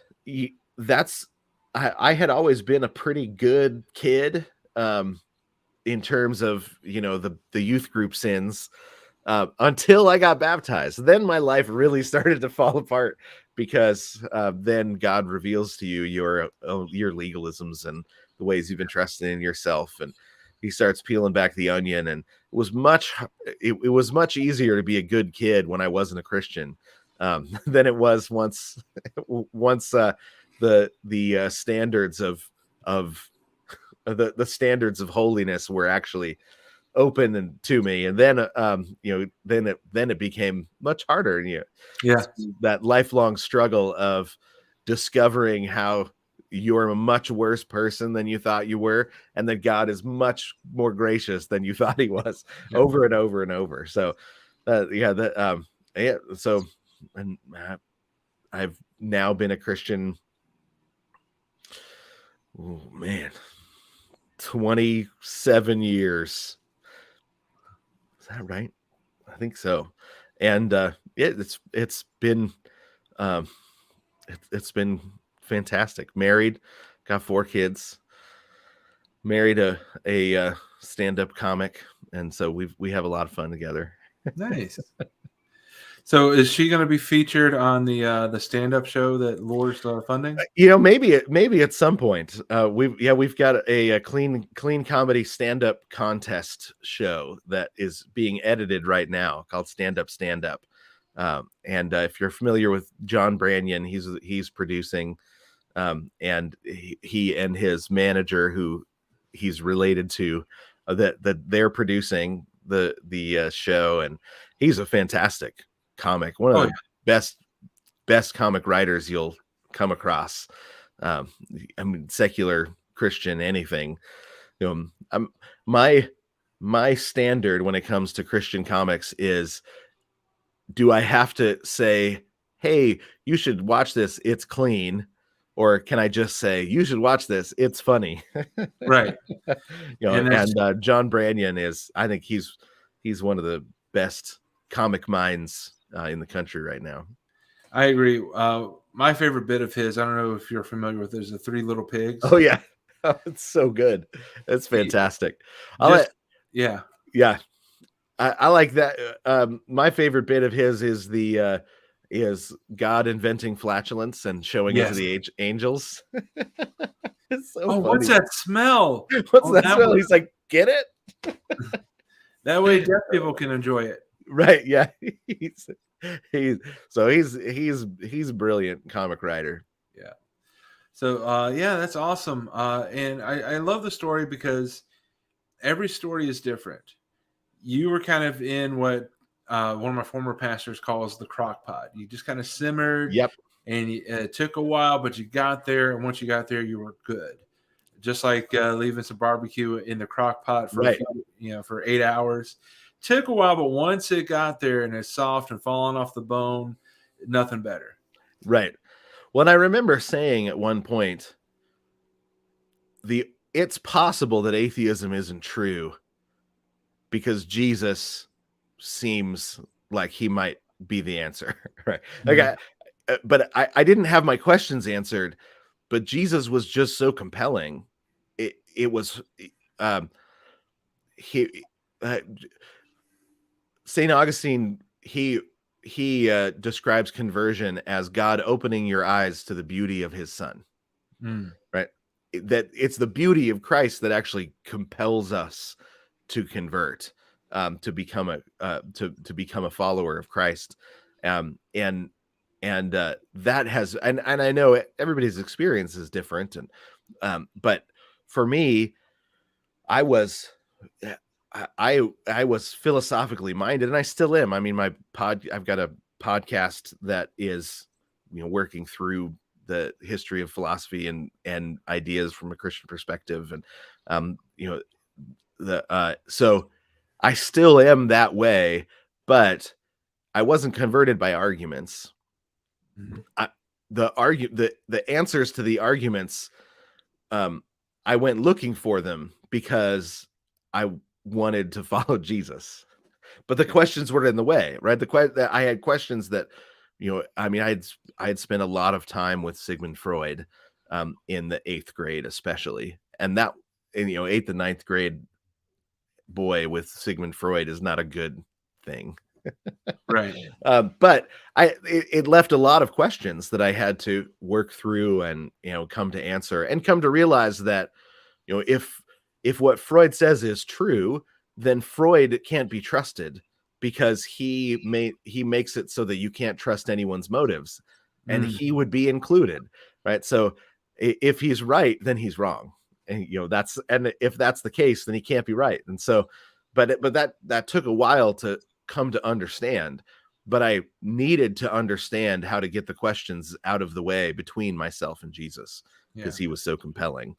I had always been a pretty good kid in terms of, the youth group sins, until I got baptized. Then my life really started to fall apart, because then God reveals to you your legalisms and the ways you've been trusting in yourself. he starts peeling back the onion, and it was much easier to be a good kid when I wasn't a Christian than it was once the standards of the standards of holiness were actually open and to me. And then then it became much harder, and that lifelong struggle of discovering how you're a much worse person than you thought you were, and that God is much more gracious than you thought he was, over and over and over. So so, and I've now been a Christian, oh man, 27 years. Is that right? I think so. And it's been fantastic. Married, got 4 kids, married a stand-up comic, and so we have a lot of fun together. Nice. So is she going to be featured on the stand-up show that Loor's funding? Maybe at some point. We've got a clean comedy stand-up contest show that is being edited right now called Stand Up. And if you're familiar with John Branyan, he's producing, and he and his manager, who he's related to, that they're producing the show, and he's a fantastic comic, one of the best comic writers you'll come across. I mean, secular, Christian, anything. My standard when it comes to Christian comics is, do I have to say, hey, you should watch this, it's clean? Or can I just say, you should watch this, it's funny? Right. And John Branyan I think he's one of the best comic minds in the country right now. I agree. My favorite bit of his, I don't know if you're familiar with, there's the 3 Little Pigs. Oh yeah. It's so good. It's fantastic. Yeah. I like that. My favorite bit of his is God inventing flatulence and showing it to the angels. It's so funny. What's that smell? What's that smell? He's like, get it? That way deaf people can enjoy it. Right. Yeah. He's a brilliant comic writer. Yeah. So that's awesome. And I love the story because every story is different. You were kind of in what one of my former pastors calls the crock pot. You just kind of simmered. Yep. And it took a while, but you got there. And once you got there, you were good. Just like leaving some barbecue in the crock pot for for 8 hours. Took a while, but once it got there and it's soft and falling off the bone, nothing better. Right. Well, I remember saying at one point, it's possible that atheism isn't true because Jesus seems like he might be the answer. Right. Mm-hmm. But I didn't have my questions answered, but Jesus was just so compelling. It was St. Augustine, he describes conversion as God opening your eyes to the beauty of his son. Right? That it's the beauty of Christ that actually compels us to convert, to become a follower of Christ. And that has, and I know everybody's experience is different. But for me, I was philosophically minded, and I still am. I mean, I've got a podcast that is, working through the history of philosophy and ideas from a Christian perspective. And, so I still am that way, but I wasn't converted by arguments. Mm-hmm. The answers to the arguments, I went looking for them because I wanted to follow Jesus, but the questions were in the way, right? I had questions that, I had spent a lot of time with Sigmund Freud, in the 8th grade, especially. And 8th and 9th grade boy with Sigmund Freud is not a good thing. Right. But it left a lot of questions that I had to work through and, come to answer and come to realize that, if if what Freud says is true, then Freud can't be trusted because he makes it so that you can't trust anyone's motives, and Mm. he would be included, right? So if he's right, then he's wrong, and if that's the case, then he can't be right. And so, but that took a while to come to understand. But I needed to understand how to get the questions out of the way between myself and Jesus, because he was so compelling.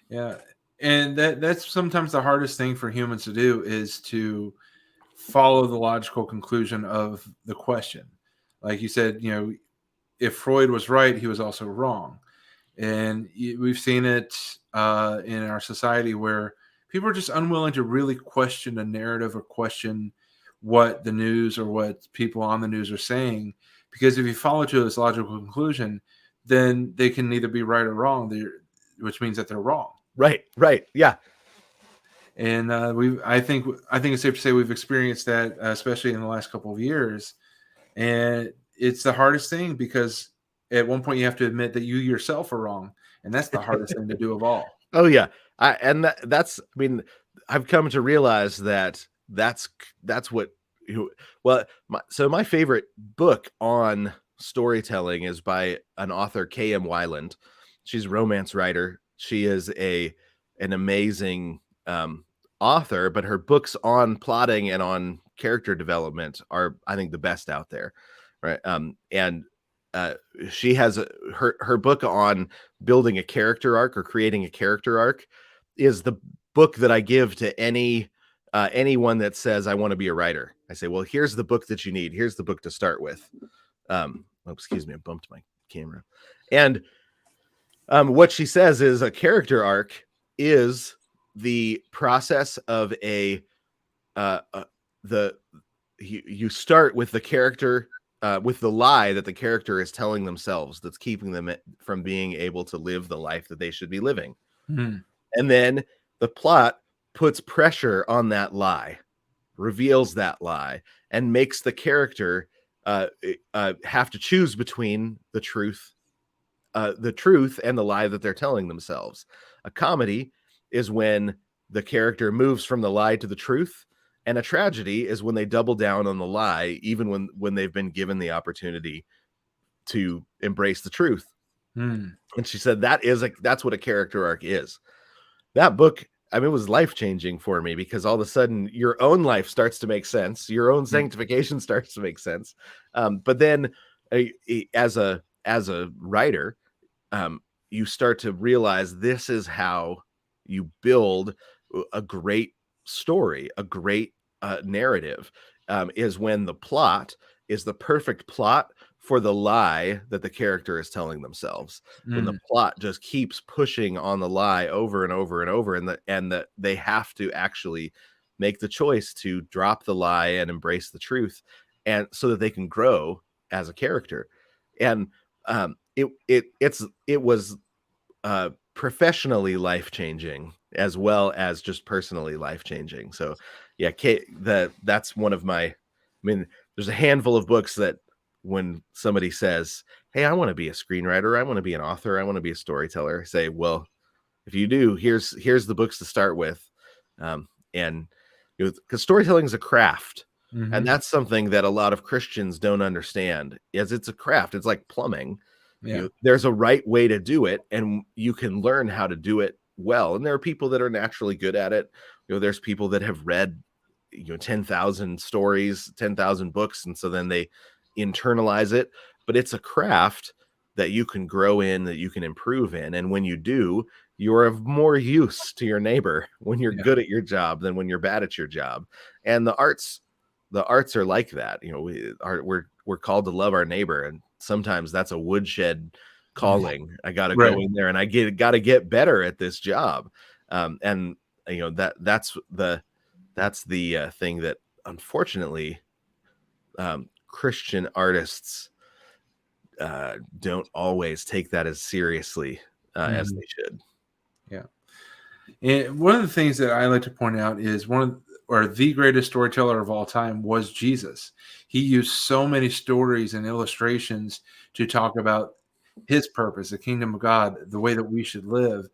Yeah. And that's sometimes the hardest thing for humans to do, is to follow the logical conclusion of the question. Like you said, if Freud was right, he was also wrong. And we've seen it in our society where people are just unwilling to really question a narrative or question what the news or what people on the news are saying. Because if you follow to this logical conclusion, then they can neither be right or wrong, which means that they're wrong. Right. Yeah. And I think it's safe to say we've experienced that, especially in the last couple of years. And it's the hardest thing, because at one point you have to admit that you yourself are wrong, and that's the hardest thing to do of all. Oh yeah. That's, I mean, I've come to realize that's what my favorite book on storytelling is by an author, K.M. Weiland. She's a romance writer. She is an amazing author, but her books on plotting and on character development are, I think, the best out there, right? She has her book on building a character arc or creating a character arc is the book that I give to anyone that says, I want to be a writer. I say, well, here's the book that you need. Here's the book to start with. Excuse me, I bumped my camera. And what she says is a character arc is the process of you start with the character, with the lie that the character is telling themselves that's keeping them from being able to live the life that they should be living. Mm. And then the plot puts pressure on that lie, reveals that lie, and makes the character have to choose between the truth and the lie that they're telling themselves. A comedy is when the character moves from the lie to the truth, and a tragedy is when they double down on the lie, even when they've been given the opportunity to embrace the truth. Mm. And she said that's what a character arc is. That book, I mean, it was life-changing for me, because all of a sudden your own life starts to make sense. Your own sanctification starts to make sense. But then as a writer, you start to realize this is how you build a great story, a great narrative, is when the plot is the perfect plot for the lie that the character is telling themselves. When the plot just keeps pushing on the lie over and over and over, and that they have to actually make the choice to drop the lie and embrace the truth, and so that they can grow as a character. And it was professionally life-changing as well as just personally life-changing. So yeah, that's one of my, I mean, there's a handful of books that when somebody says, hey, I want to be a screenwriter, I want to be an author, I want to be a storyteller, I say, well, if you do, here's the books to start with. And because storytelling is a craft. Mm-hmm. And that's something that a lot of Christians don't understand, is it's a craft. It's like plumbing. Yeah. There's a right way to do it, and you can learn how to do it well. And there are people that are naturally good at it. There's people that have read 10,000 stories, 10,000 books, and so then they internalize it. But it's a craft that you can grow in, that you can improve in. And when you do, you're of more use to your neighbor when you're good at your job than when you're bad at your job. And the arts are like that. We're called to love our neighbor, and sometimes that's a woodshed calling. I got to go in there, and I got to get better at this job. And that's the thing that unfortunately Christian artists don't always take that as seriously as they should. Yeah. And one of the things that I like to point out is the greatest storyteller of all time was Jesus. He used so many stories and illustrations to talk about his purpose, the kingdom of God, the way that we should live.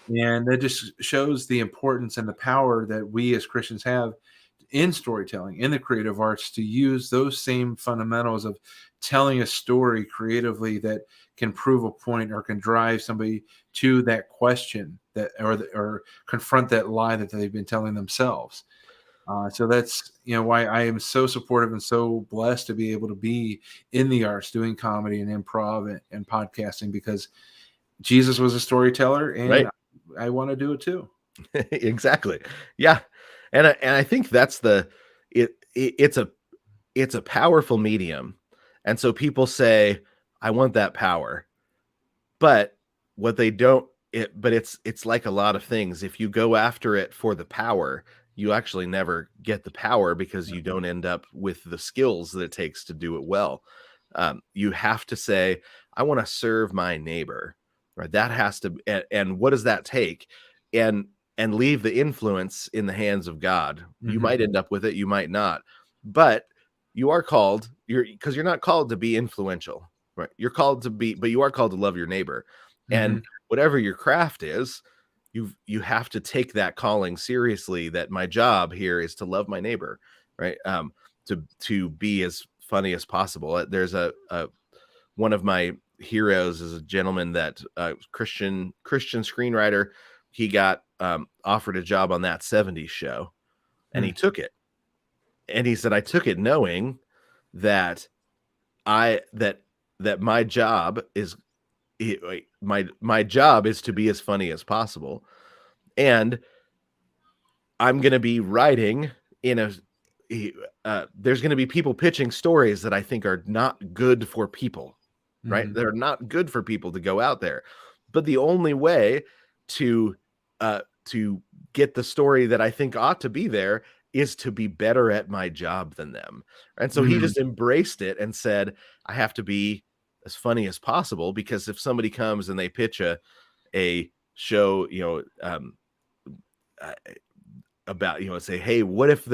And that just shows the importance and the power that we as Christians have in storytelling, in the creative arts, to use those same fundamentals of telling a story creatively that can prove a point or can drive somebody to that question that or confront that lie that they've been telling themselves. So that's why I am so supportive and so blessed to be able to be in the arts, doing comedy and improv and podcasting, because Jesus was a storyteller, and Right. I want to do it too. Exactly. Yeah. And I think that's it's a powerful medium. And so people say, I want that power. But what they don't but it's like a lot of things. If you go after it for the power, you actually never get the power, because you don't end up with the skills that it takes to do it well. You have to say, I want to serve my neighbor, right? That has to, and what does that take? And leave the influence in the hands of God. You Mhm. might end up with it, you might not, but you are called, because you're not called to be influential, right? You're called to be, but you are called to love your neighbor. And Mhm. whatever your craft is, you have to take that calling seriously, that my job here is to love my neighbor, right? To be as funny as possible. There's a one of my heroes is a gentleman that Christian screenwriter. He got offered a job on That 70s Show, and he Mm. took it. And he said, I took it knowing that I that my job is my job is to be as funny as possible, and I'm going to be writing in there's going to be people pitching stories that I think are not good for people, right? Mhm. They're not good for people to go out there. But the only way to to get the story that I think ought to be there is to be better at my job than them. And so he Mhm. just embraced it and said, I have to be as funny as possible, because if somebody comes and they pitch a show, uh, about, say, hey, what if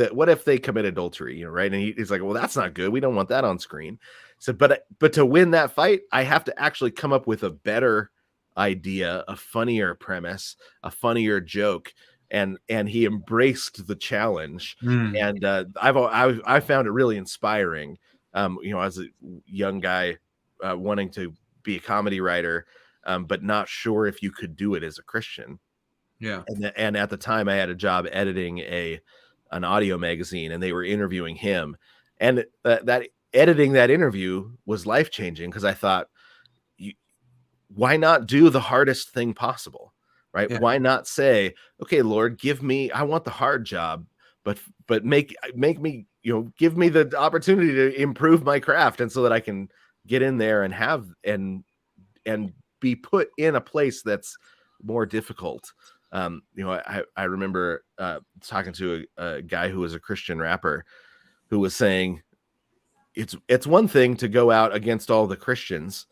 they commit adultery, right? And he's like, well, that's not good, we don't want that on screen. So but to win that fight, I have to actually come up with a better idea, a funnier premise, a funnier joke. And he embraced the challenge. Mm. And I found it really inspiring, as a young guy, wanting to be a comedy writer, but not sure if you could do it as a Christian. Yeah. And at the time, I had a job editing an audio magazine, and they were interviewing him. And that editing that interview was life changing, because I thought, you, why not do the hardest thing possible, right? Yeah. Why not say, okay, Lord, I want the hard job, but make me, give me the opportunity to improve my craft, and so that I can get in there and have and be put in a place that's more difficult. I remember talking to a guy who was a Christian rapper, who was saying, it's one thing to go out against all the Christians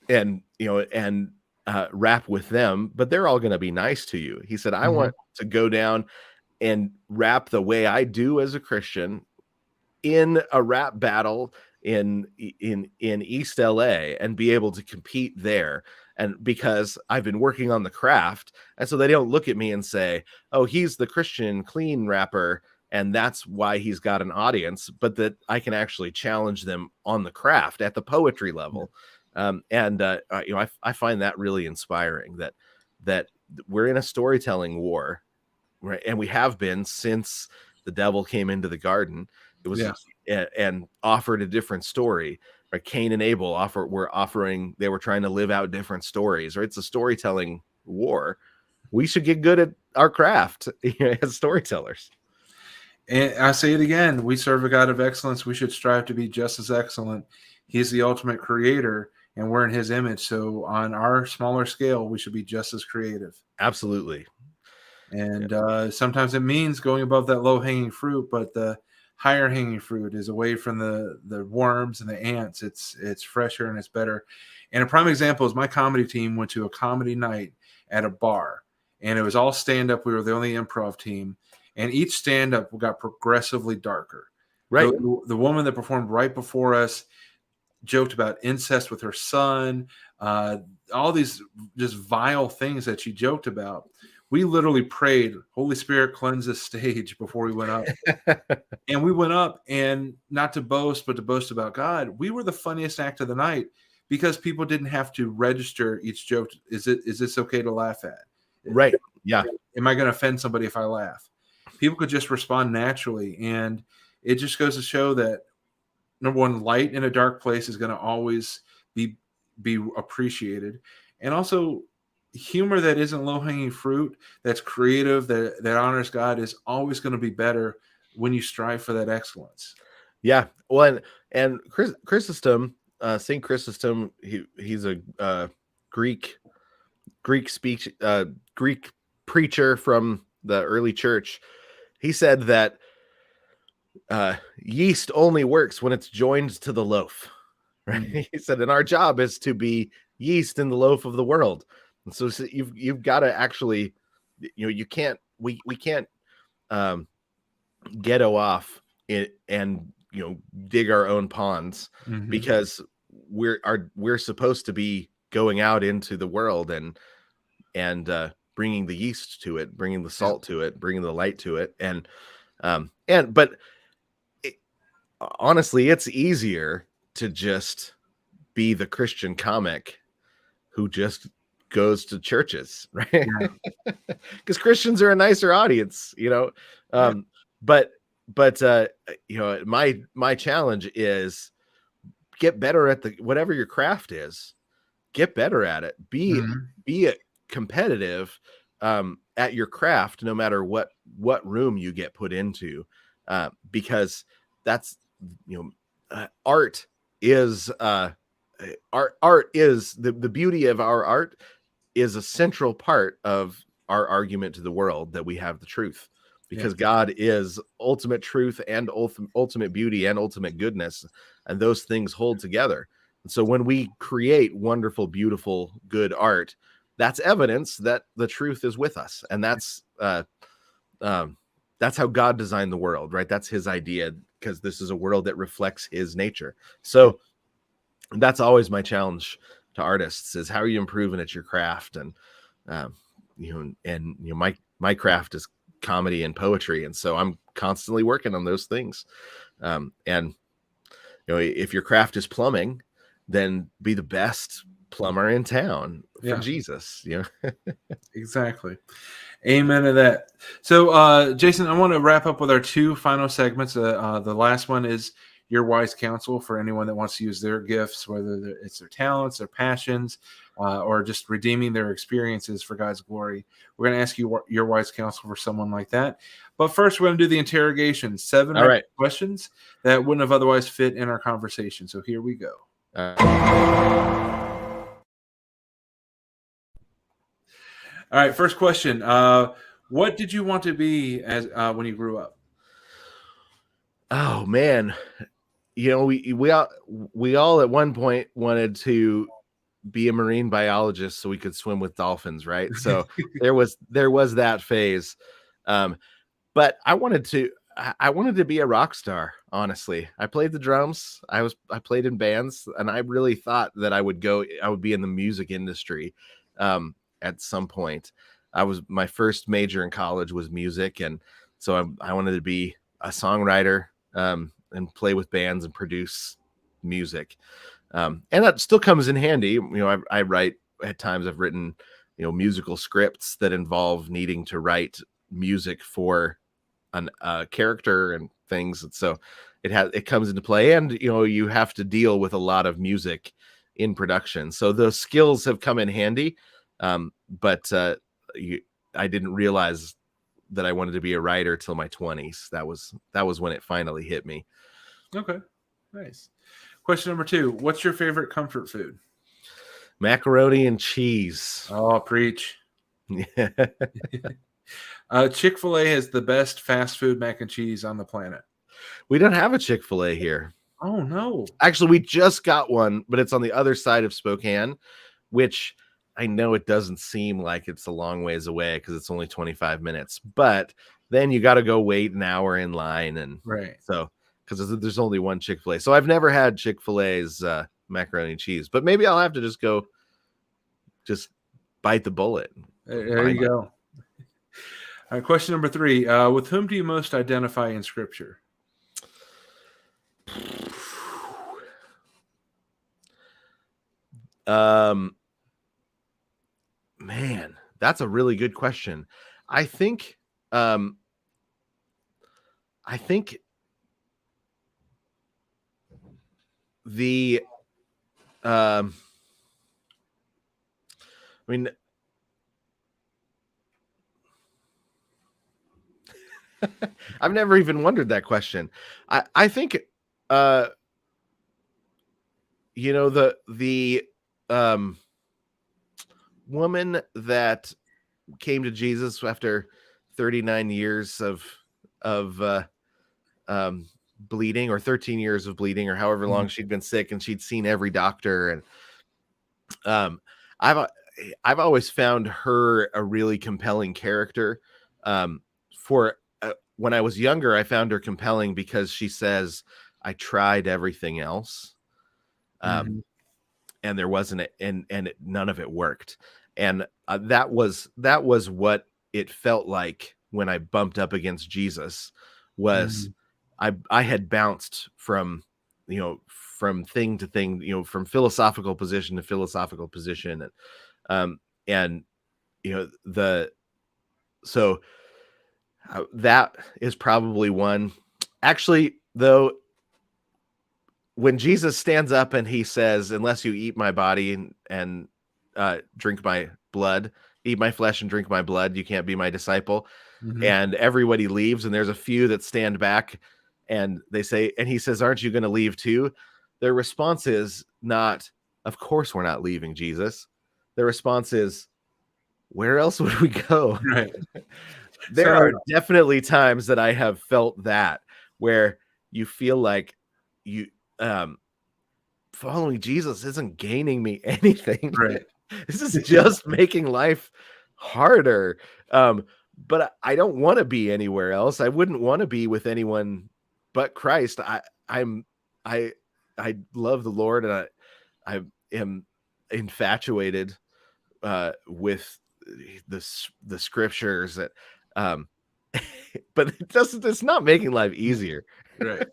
and rap with them, but they're all going to be nice to you. He said, I Mhm. want to go down and rap the way I do as a Christian in a rap battle in East LA, and be able to compete there. And because I've been working on the craft, and so they don't look at me and say, oh, he's the Christian clean rapper, and that's why he's got an audience, but that I can actually challenge them on the craft at the poetry level. I find that really inspiring, that we're in a storytelling war, right? And we have been since the devil came into the garden. It was Yeah. and offered a different story. Right? Cain and Abel they were trying to live out different stories. Right? It's a storytelling war. We should get good at our craft as storytellers. And I say it again, we serve a God of excellence. We should strive to be just as excellent. He's the ultimate creator, and we're in his image. So on our smaller scale, we should be just as creative. Absolutely. And sometimes it means going above that low hanging fruit, but the higher hanging fruit is away from the worms and the ants. It's fresher and it's better. And a prime example is my comedy team went to a comedy night at a bar, and it was all stand up. We were the only improv team, and each stand up got progressively darker. Right. The woman that performed right before us joked about incest with her son, all these just vile things that she joked about. We literally prayed, Holy Spirit, cleanse this stage before we went up. And we went up, and not to boast, but to boast about God. We were the funniest act of the night because people didn't have to register each joke. Is this okay to laugh at? Right. Yeah. Am I going to offend somebody if I laugh? People could just respond naturally. And it just goes to show that, number one, light in a dark place is going to always be appreciated. And also, humor that isn't low-hanging fruit, that's creative, that honors God, is always going to be better when you strive for that excellence. Yeah. Well, and Chrysostom, Saint Chrysostom, he's a Greek preacher from the early church. He said that yeast only works when it's joined to the loaf. Right? He said, and our job is to be yeast in the loaf of the world. And so you've got to actually, we can't ghetto off it and dig our own ponds, because we're supposed to be going out into the world and bringing the yeast to it, bringing the salt to it, bringing the light to it, but honestly, it's easier to just be the Christian comic who just goes to churches, right? Because Christians are a nicer audience, but my challenge is get better at whatever your craft is. Get better at it. Be competitive at your craft, no matter what room you get put into, because that's art is art is the beauty of our art is a central part of our argument to the world that we have the truth. Because God is ultimate truth and ultimate beauty and ultimate goodness, and those things hold together. And so when we create wonderful, beautiful, good art, that's evidence that the truth is with us, and that's how God designed the world, right? That's His idea, because this is a world that reflects His nature. So that's always my challenge to artists: is how are you improving at your craft? And my craft is comedy and poetry, and so I'm constantly working on those things. If your craft is plumbing, then be the best plumber in town for Jesus. Exactly. Amen to that. So Jason, I want to wrap up with our two final segments. The last one is your wise counsel for anyone that wants to use their gifts, whether it's their talents, their passions, or just redeeming their experiences for God's glory. We're going to ask you your wise counsel for someone like that. But first, we're going to do the interrogation. 7 questions that wouldn't have otherwise fit in our conversation. So here we go. All right, first question. What did you want to be as when you grew up? Oh man, we all at one point wanted to be a marine biologist so we could swim with dolphins, right? So there was that phase. But I wanted to be a rock star, honestly. I played the drums. I played in bands, and I really thought that I would be in the music industry at some point. My first major in college was music, and so I wanted to be a songwriter and play with bands and produce music. And that still comes in handy. I write at times. I've written, musical scripts that involve needing to write music for a character and things. And so it comes into play, and you have to deal with a lot of music in production. So those skills have come in handy. But I didn't realize that I wanted to be a writer till my 20s. That was when it finally hit me. Okay, nice. Question number 2. What's your favorite comfort food? Macaroni and cheese. Oh, preach. Chick-fil-A has the best fast food mac and cheese on the planet. We don't have a Chick-fil-A here. Oh, no. Actually, we just got one, but it's on the other side of Spokane, which I know it doesn't seem like it's a long ways away because it's only 25 minutes. But then you got to go wait an hour in line. And right. So because there's only one Chick-fil-A. So I've never had Chick-fil-A's macaroni and cheese. But maybe I'll have to just bite the bullet. There you go. All right, question number 3. With whom do you most identify in Scripture? Man, that's a really good question. I think the I mean I've never even wondered that question. I think you know, the woman that came to Jesus after 39 years of bleeding, or 13 years of bleeding, or however long she'd been sick, and she'd seen every doctor. And I've always found her a really compelling character. When I was younger, I found her compelling because she says, I tried everything else. And there wasn't, none of it worked. And that was what it felt like when I bumped up against Jesus. Was I had bounced from thing to thing, from philosophical position to philosophical position, and that is probably one. Actually, though, when Jesus stands up and he says, unless you eat my body and drink my blood, eat my flesh and drink my blood, you can't be my disciple. And everybody leaves, and there's a few that stand back, and they say, and he says, aren't you going to leave too? Their response is not, of course we're not leaving, Jesus. Their response is, where else would we go? Right. There are definitely times that I have felt that, where you feel like following Jesus isn't gaining me anything. Right. This is just making life harder. But I don't want to be anywhere else. I wouldn't want to be with anyone but Christ. I love the Lord, and I am infatuated with the scriptures that but it's not making life easier. Right.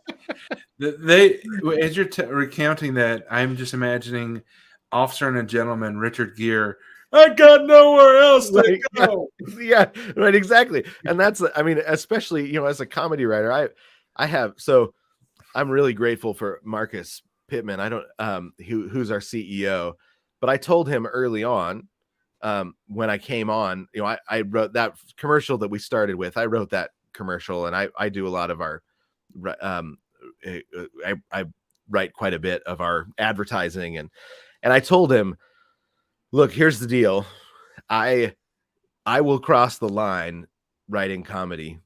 As you're recounting that, I'm just imagining Officer and a Gentleman, Richard Gere. I got nowhere else to go. Yeah, right, exactly. And that's, I mean, especially, as a comedy writer, so I'm really grateful for Marcus Pittman. I don't, who's our CEO, but I told him early on, when I came on, I wrote that commercial that we started with. I wrote that commercial, and I do a lot of our, I write quite a bit of our advertising, and I told him, look, here's the deal. I will cross the line writing comedy.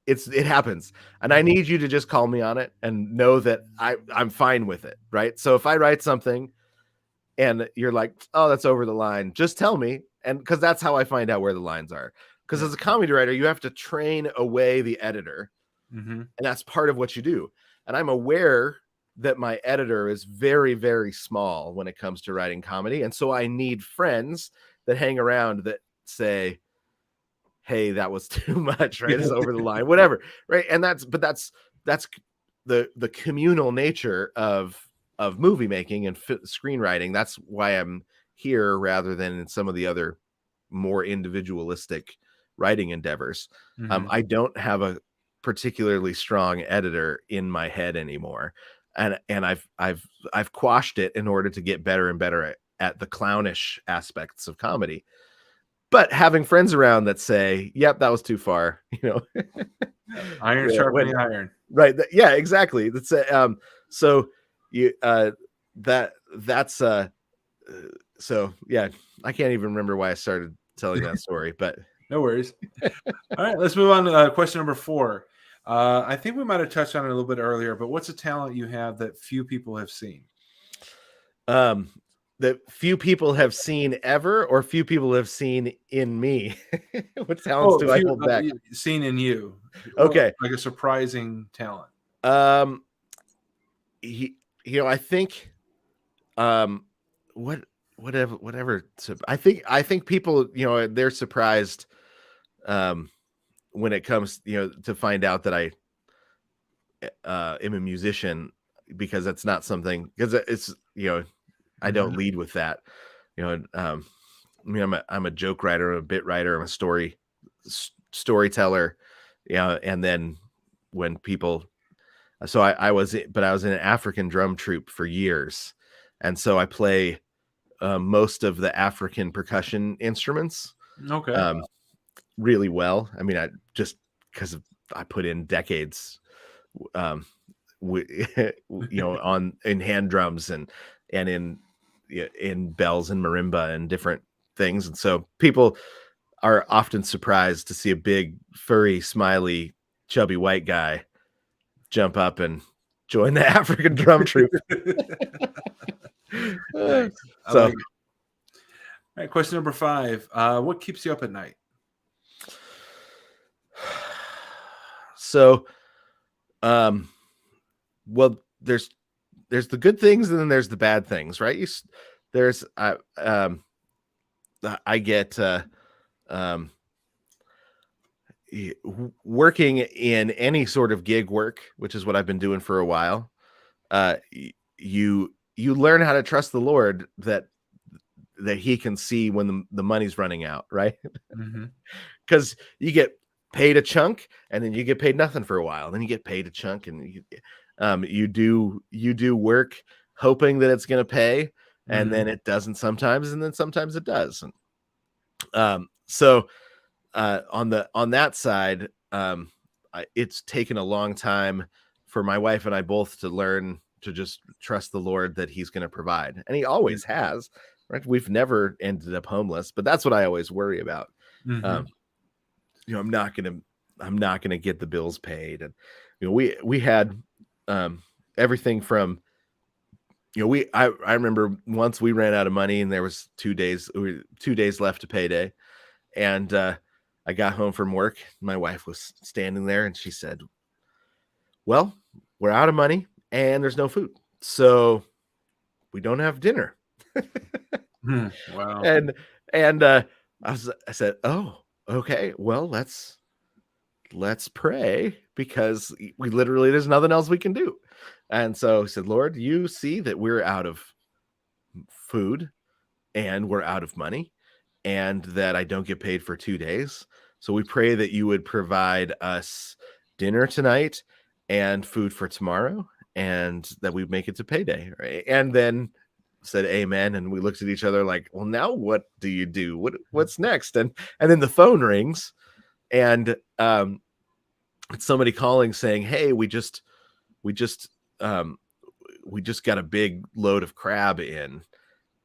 It happens, and I need you to just call me on it and know that I'm fine with it. Right. So if I write something and you're like, oh, that's over the line, just tell me. And because that's how I find out where the lines are. Because as a comedy writer, you have to train away the editor. And that's part of what you do. And I'm aware that my editor is very, very small when it comes to writing comedy. And so I need friends that hang around that say, hey, that was too much, right? It's over the line, whatever. Right. And that's the communal nature of movie making and screenwriting. That's why I'm here rather than in some of the other more individualistic writing endeavors. I don't have a particularly strong editor in my head anymore. And I've quashed it in order to get better and better at the clownish aspects of comedy. But having friends around that say, yep, that was too far, iron sharpening iron. Right. Yeah, exactly. That's so you that's so yeah, I can't even remember why I started telling that story, but no worries. All right, let's move on to question number 4. I think we might have touched on it a little bit earlier, but what's a talent you have that few people have seen? That few people have seen ever, or few people have seen in me? What talents do I hold back? Seen in you. Okay. Like a surprising talent. I think what whatever. I think people, they're surprised when it comes, to find out that I am a musician, because that's not something, because it's, I don't lead with that. I mean, I'm a joke writer, I'm a bit writer, I'm a storyteller. And then when people, so I was in an African drum troupe for years, and so I play most of the African percussion instruments. Okay. Really well. I mean, I just because I put in decades, on in hand drums and in bells and marimba and different things, and so people are often surprised to see a big, furry, smiley, chubby white guy jump up and join the African drum troupe. Nice. So, All right, question number 5. What keeps you up at night? So, well, there's the good things and then there's the bad things, right? I get working in any sort of gig work, which is what I've been doing for a while. You learn how to trust the Lord that he can see when the money's running out, right? Because you get paid a chunk and then you get paid nothing for a while, then you get paid a chunk, and you do work hoping that it's going to pay, and then it doesn't sometimes, and then sometimes it does. So on that side, it's taken a long time for my wife and I both to learn to just trust the Lord that he's going to provide, and he always has, right? We've never ended up homeless, but that's what I always worry about. I'm not gonna get the bills paid, and we had everything from, I remember once we ran out of money and there was 2 days left to payday, and I got home from work. My wife was standing there and she said, "Well, we're out of money and there's no food, so we don't have dinner." Wow. And I said, "Oh, okay, well, let's pray, because we literally, there's nothing else we can do." And so he said, "Lord, you see that we're out of food and we're out of money, and that I don't get paid for 2 days. So we pray that you would provide us dinner tonight and food for tomorrow, and that we make it to payday." Right? And then said amen, and we looked at each other like, well, now what do you do? What's next? And then the phone rings, and it's somebody calling saying, "Hey, we just got a big load of crab in,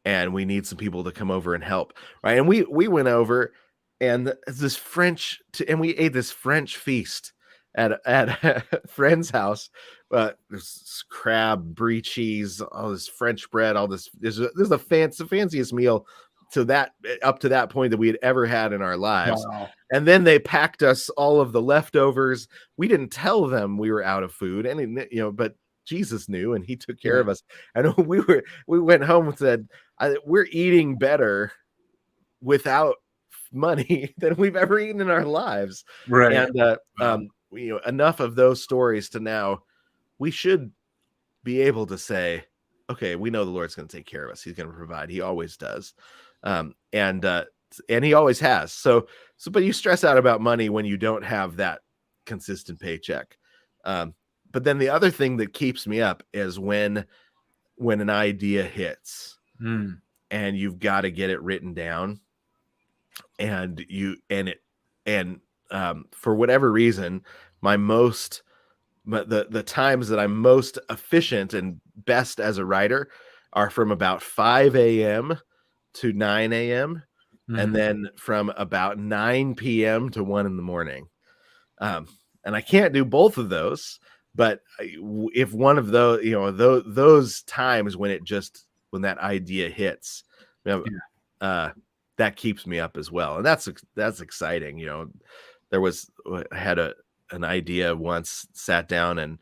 and we need some people to come over and help." Right? And we went over, and and we ate this French feast at a friend's house. There's crab, brie cheese, all this French bread, all this. This is the fanciest meal up to that point that we had ever had in our lives. Wow. And then they packed us all of the leftovers. We didn't tell them we were out of food, and but Jesus knew, and he took care of us. And we went home and said, "We're eating better without money than we've ever eaten in our lives." Right. And enough of those stories to now we should be able to say, okay, we know the Lord's going to take care of us. He's going to provide. He always does. And he always has. So, but you stress out about money when you don't have that consistent paycheck. But then the other thing that keeps me up is when an idea hits, and you've got to get it written down, and for whatever reason, the times that I'm most efficient and best as a writer are from about 5 a.m. to 9 a.m. and then from about 9 p.m. to 1 in the morning. And I can't do both of those, but if one of those, those times when that idea hits, that keeps me up as well. And that's exciting. I had an idea once, sat down, and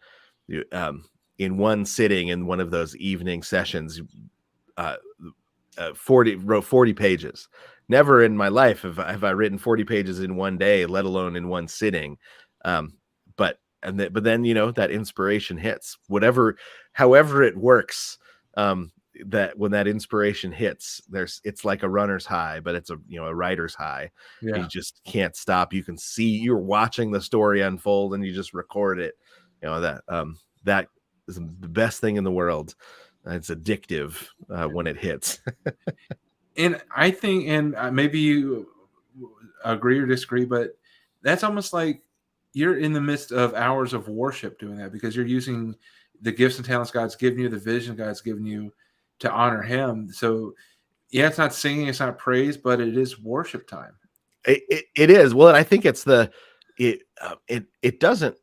in one sitting in one of those evening sessions, uh, 40 pages. Never in my life have I written 40 pages in one day, let alone in one sitting. But then, you know, that inspiration hits, however it works. That when that inspiration hits, it's like a runner's high, but it's a writer's high. Yeah. You just can't stop. You can see, you're watching the story unfold, and you just record it. You know, that is the best thing in the world. It's addictive when it hits. And I think, and maybe you agree or disagree, but that's almost like you're in the midst of hours of worship doing that, because you're using the gifts and talents God's given you, the vision God's given you to honor Him. So, yeah, it's not singing, it's not praise, but it is worship time. It is. Well, and I think it doesn't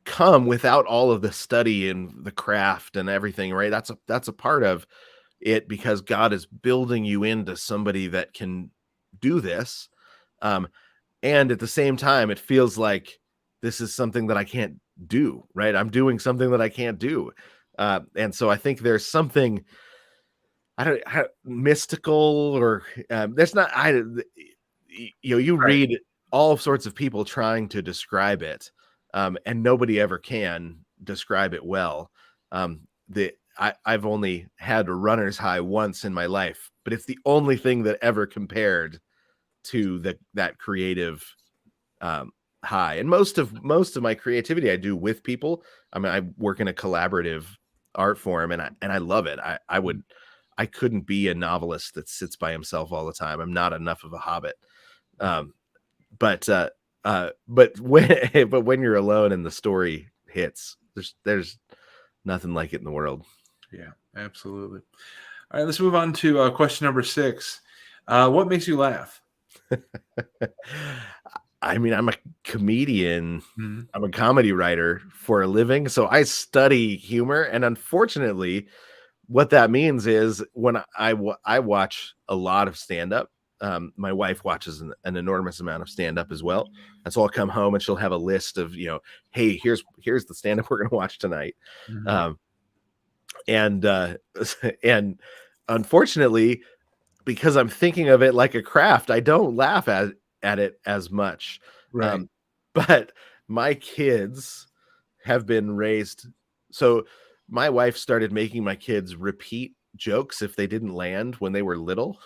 come without all of the study and the craft and everything, right? That's a part of it, because God is building you into somebody that can do this. And at the same time, it feels like this is something that I can't do, right? I'm doing something that I can't do. And so I think there's something, mystical, or there's not, you Right. read all sorts of people trying to describe it. And nobody ever can describe it well. I've only had a runner's high once in my life, but it's the only thing that ever compared to that creative high. And most of my creativity I do with people. I mean, I work in a collaborative art form, and I love it. I couldn't be a novelist that sits by himself all the time. I'm not enough of a hobbit. But when you're alone and the story hits, there's nothing like it in the world. Yeah, absolutely. All right, let's move on to question number 6. What makes you laugh? I mean, I'm a comedian. Mm-hmm. I'm a comedy writer for a living, so I study humor. And unfortunately, what that means is when I watch a lot of stand-up. My wife watches an enormous amount of stand-up as well. And so I'll come home and she'll have a list of, hey, here's the stand-up we're going to watch tonight. Mm-hmm. And unfortunately, because I'm thinking of it like a craft, I don't laugh at it as much. Right. But my kids have been raised. So my wife started making my kids repeat jokes if they didn't land when they were little.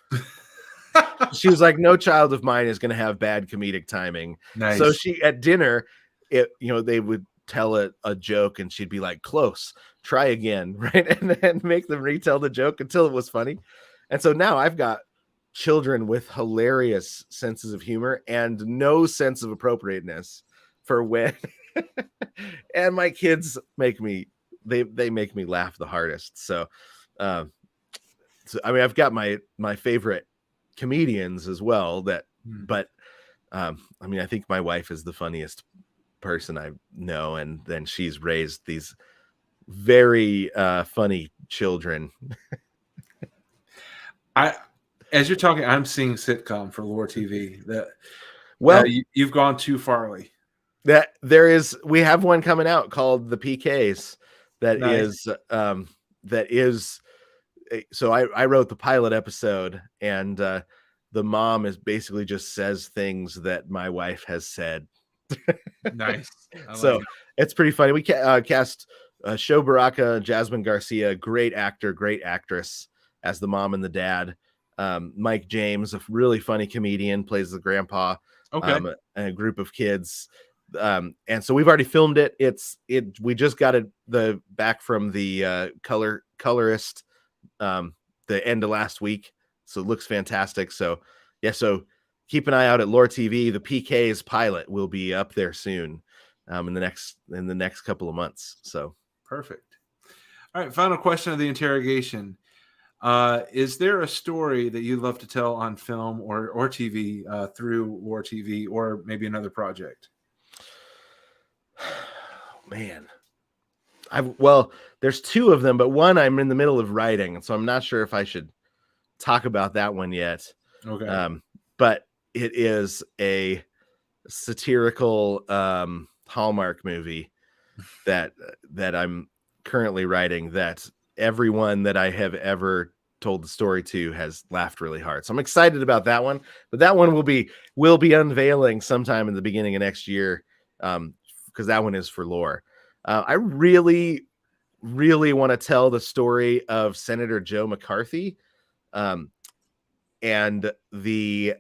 She was like, no child of mine is going to have bad comedic timing. Nice. So she, at dinner, they would tell a joke and she'd be like, close, try again. Right. And then make them retell the joke until it was funny. And so now I've got children with hilarious senses of humor and no sense of appropriateness for when, and my kids make me laugh the hardest. So I mean, I've got my favorite comedians as well, but I mean, I think my wife is the funniest person I know, and then she's raised these very funny children. As you're talking, I'm seeing sitcom for Loor TV. You've gone too Farley. We have one coming out called The PKs. Nice. That is. So I wrote the pilot episode, and the mom basically just says things that my wife has said. Nice. So it's pretty funny. We cast Sho Baraka, Jasmine Garcia, great actor, great actress, as the mom and the dad. Mike James, a really funny comedian, plays the grandpa. Okay. And a group of kids. And so we've already filmed it. We just got the back from the colorist the end of last week, so it looks fantastic. So so keep an eye out at Loor TV. The PK's pilot will be up there soon, in the next couple of months. So perfect. All right, final question of the interrogation. Is there a story that you'd love to tell on film or TV through Loor TV, or maybe another project? Man, there's 2 of them, but one I'm in the middle of writing, and so I'm not sure if I should talk about that one yet. Okay. But it is a satirical Hallmark movie that I'm currently writing, that everyone that I have ever told the story to has laughed really hard. So I'm excited about that one. But that one will be unveiling sometime in the beginning of next year, because that one is for Loor. I really want to tell the story of Senator Joe McCarthy, and the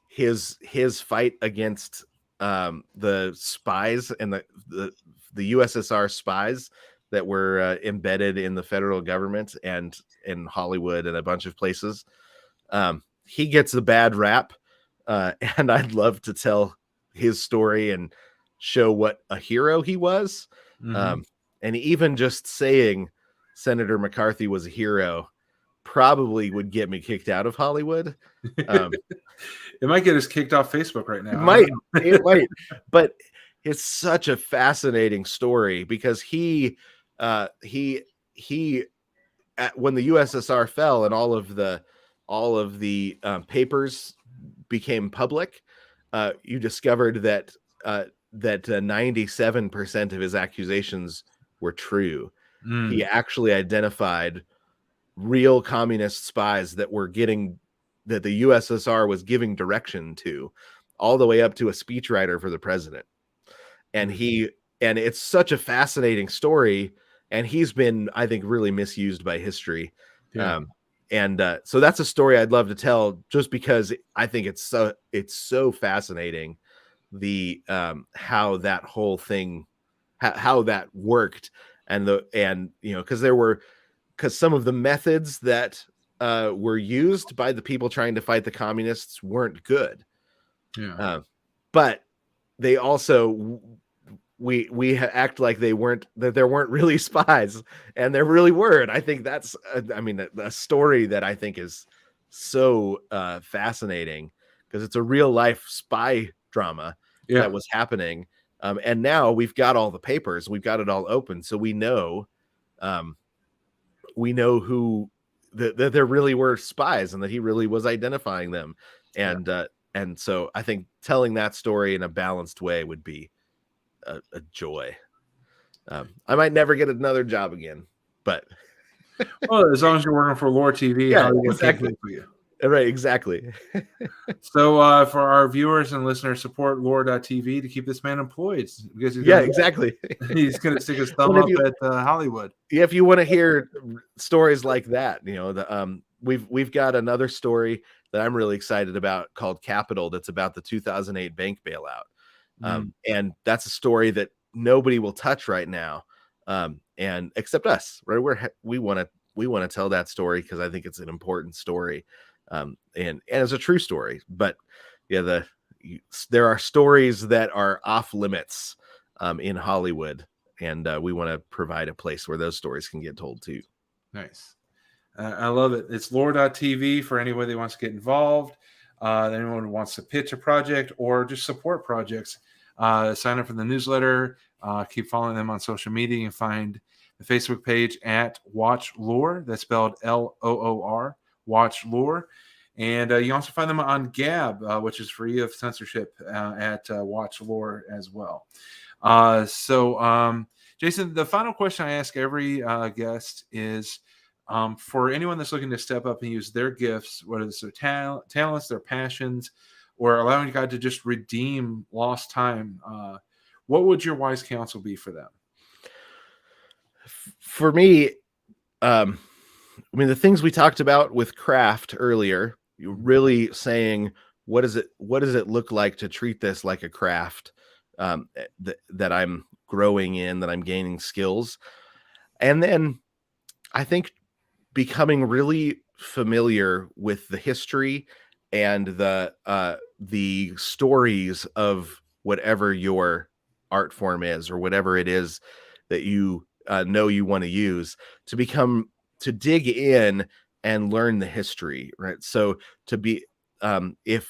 his fight against the spies and the USSR spies that were embedded in the federal government and in Hollywood and a bunch of places. He gets a bad rap, and I'd love to tell his story and show what a hero he was. And even just saying Senator McCarthy was a hero probably would get me kicked out of Hollywood. It might get us kicked off Facebook right now. It might, but it's such a fascinating story because he when the USSR fell and all of the papers became public, you discovered that 97% of his accusations were true. He actually identified real communist spies that the USSR was giving direction to, all the way up to a speechwriter for the president. And it's such a fascinating story, and he's been, I think, really misused by history. So that's a story I'd love to tell, just because I think it's so fascinating, the how that whole thing, how that worked, because some of the methods that were used by the people trying to fight the communists weren't good. But they also we act like there weren't really spies, and there really were. And I think that's a story that I think is so fascinating, because it's a real life spy drama that was happening. And now we've got all the papers, we've got it all open, so we know who that there really were spies and that he really was identifying them. And so I think telling that story in a balanced way would be a joy. I might never get another job again, but well, as long as you're working for Loor TV, exactly. Right, exactly. So for our viewers and listeners, support Loor.tv to keep this man employed, because exactly. He's going to stick his thumb up at Hollywood. If you want to hear stories like that, we've got another story that I'm really excited about called Capital, that's about the 2008 bank bailout. And that's a story that nobody will touch right now, and except us, right? We want to tell that story because I think it's an important story. And it's a true story, but there are stories that are off limits in Hollywood, and we want to provide a place where those stories can get told too. Nice. I love it. It's Loor.tv for anybody that wants to get involved, anyone who wants to pitch a project or just support projects. Sign up for the newsletter, keep following them on social media. You can find the Facebook page at Watch Loor. That's spelled Loor. Watch Loor. And you also find them on Gab, which is free of censorship, at Watch Loor as well. So Jason, the final question I ask every guest is, for anyone that's looking to step up and use their gifts, whether it's their talents, their passions, or allowing God to just redeem lost time, what would your wise counsel be for them? For me, the things we talked about with craft earlier, you're really saying, what does it look like to treat this like a craft, that I'm growing in, that I'm gaining skills. And then I think becoming really familiar with the history and the stories of whatever your art form is, or whatever it is that you know you want to use, to dig in and learn the history, right? So to be, if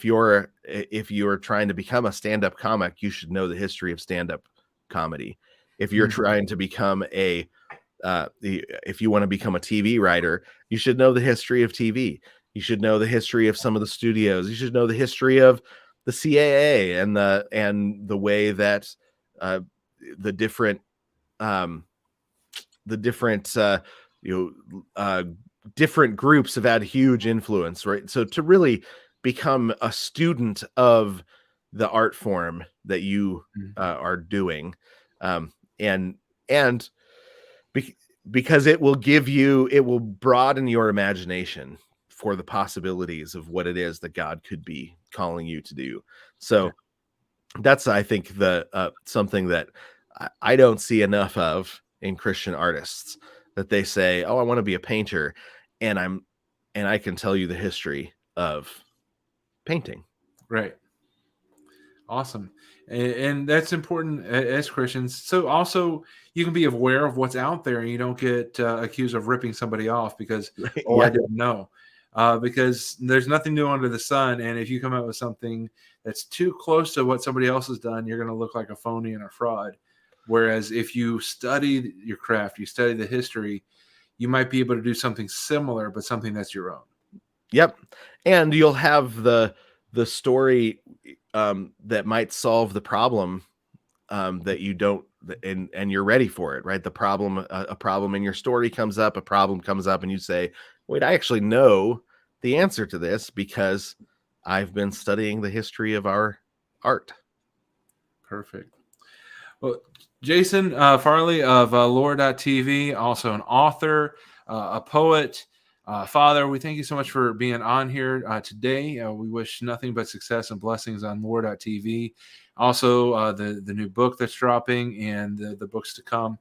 you're trying to become a stand-up comic, you should know the history of stand-up comedy. If you're trying to become if you want to become a TV writer, you should know the history of TV. You should know the history of some of the studios. You should know the history of the CAA and the way that the different different groups have had huge influence, right? So to really become a student of the art form that you are doing, and because it will broaden your imagination for the possibilities of what it is that God could be calling you to do. So that's, I think, the something that I don't see enough of in Christian artists, that they say, "Oh, I want to be a painter," and I can tell you the history of painting. Right. Awesome. And that's important as Christians. So also you can be aware of what's out there, and you don't get accused of ripping somebody off because, I didn't know. Because there's nothing new under the sun. And if you come out with something that's too close to what somebody else has done, you're going to look like a phony and a fraud. Whereas if you study your craft, you study the history, you might be able to do something similar, but something that's your own. Yep. And you'll have the story that might solve the problem that you don't, and you're ready for it, right? The problem, a problem in your story comes up, and you say, wait, I actually know the answer to this because I've been studying the history of our art. Perfect. Well, Jason Farley of Loor.tv, also an author, a poet, Father, we thank you so much for being on here today. We wish nothing but success and blessings on Loor.tv. Also, the new book that's dropping and the books to come.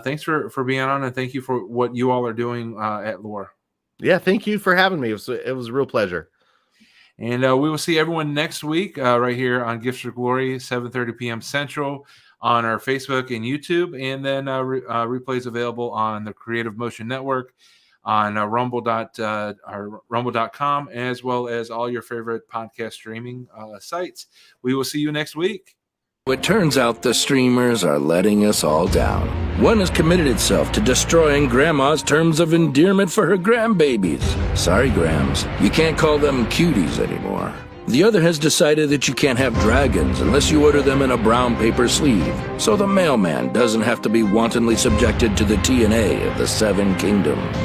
Thanks for being on, and thank you for what you all are doing at Loor. Yeah, thank you for having me. It was a real pleasure. And we will see everyone next week right here on Gifts for Glory, 7:30 p.m. Central on our Facebook and YouTube, and then replays available on the Creative Motion Network, on rumble.com, as well as all your favorite podcast streaming sites. We will see you next week. It turns out the streamers are letting us all down. One has committed itself to destroying Grandma's terms of endearment for her grandbabies. Sorry, Grams, you can't call them cuties anymore. The other has decided that you can't have dragons unless you order them in a brown paper sleeve, so the mailman doesn't have to be wantonly subjected to the TNA of the Seven Kingdoms.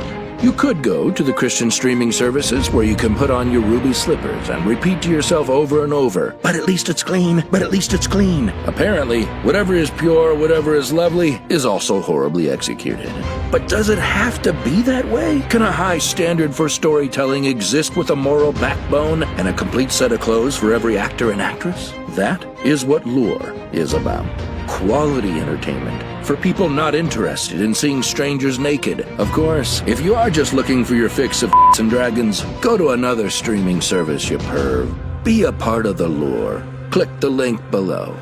You could go to the Christian streaming services where you can put on your ruby slippers and repeat to yourself over and over, but at least it's clean, but at least it's clean. Apparently, whatever is pure, whatever is lovely, is also horribly executed. But does it have to be that way? Can a high standard for storytelling exist with a moral backbone and a complete set of clothes for every actor and actress? That is what Loor is about. Quality entertainment for people not interested in seeing strangers naked. Of course, if you are just looking for your fix of and dragons, go to another streaming service, you perv. Be a part of the Loor. Click the link below.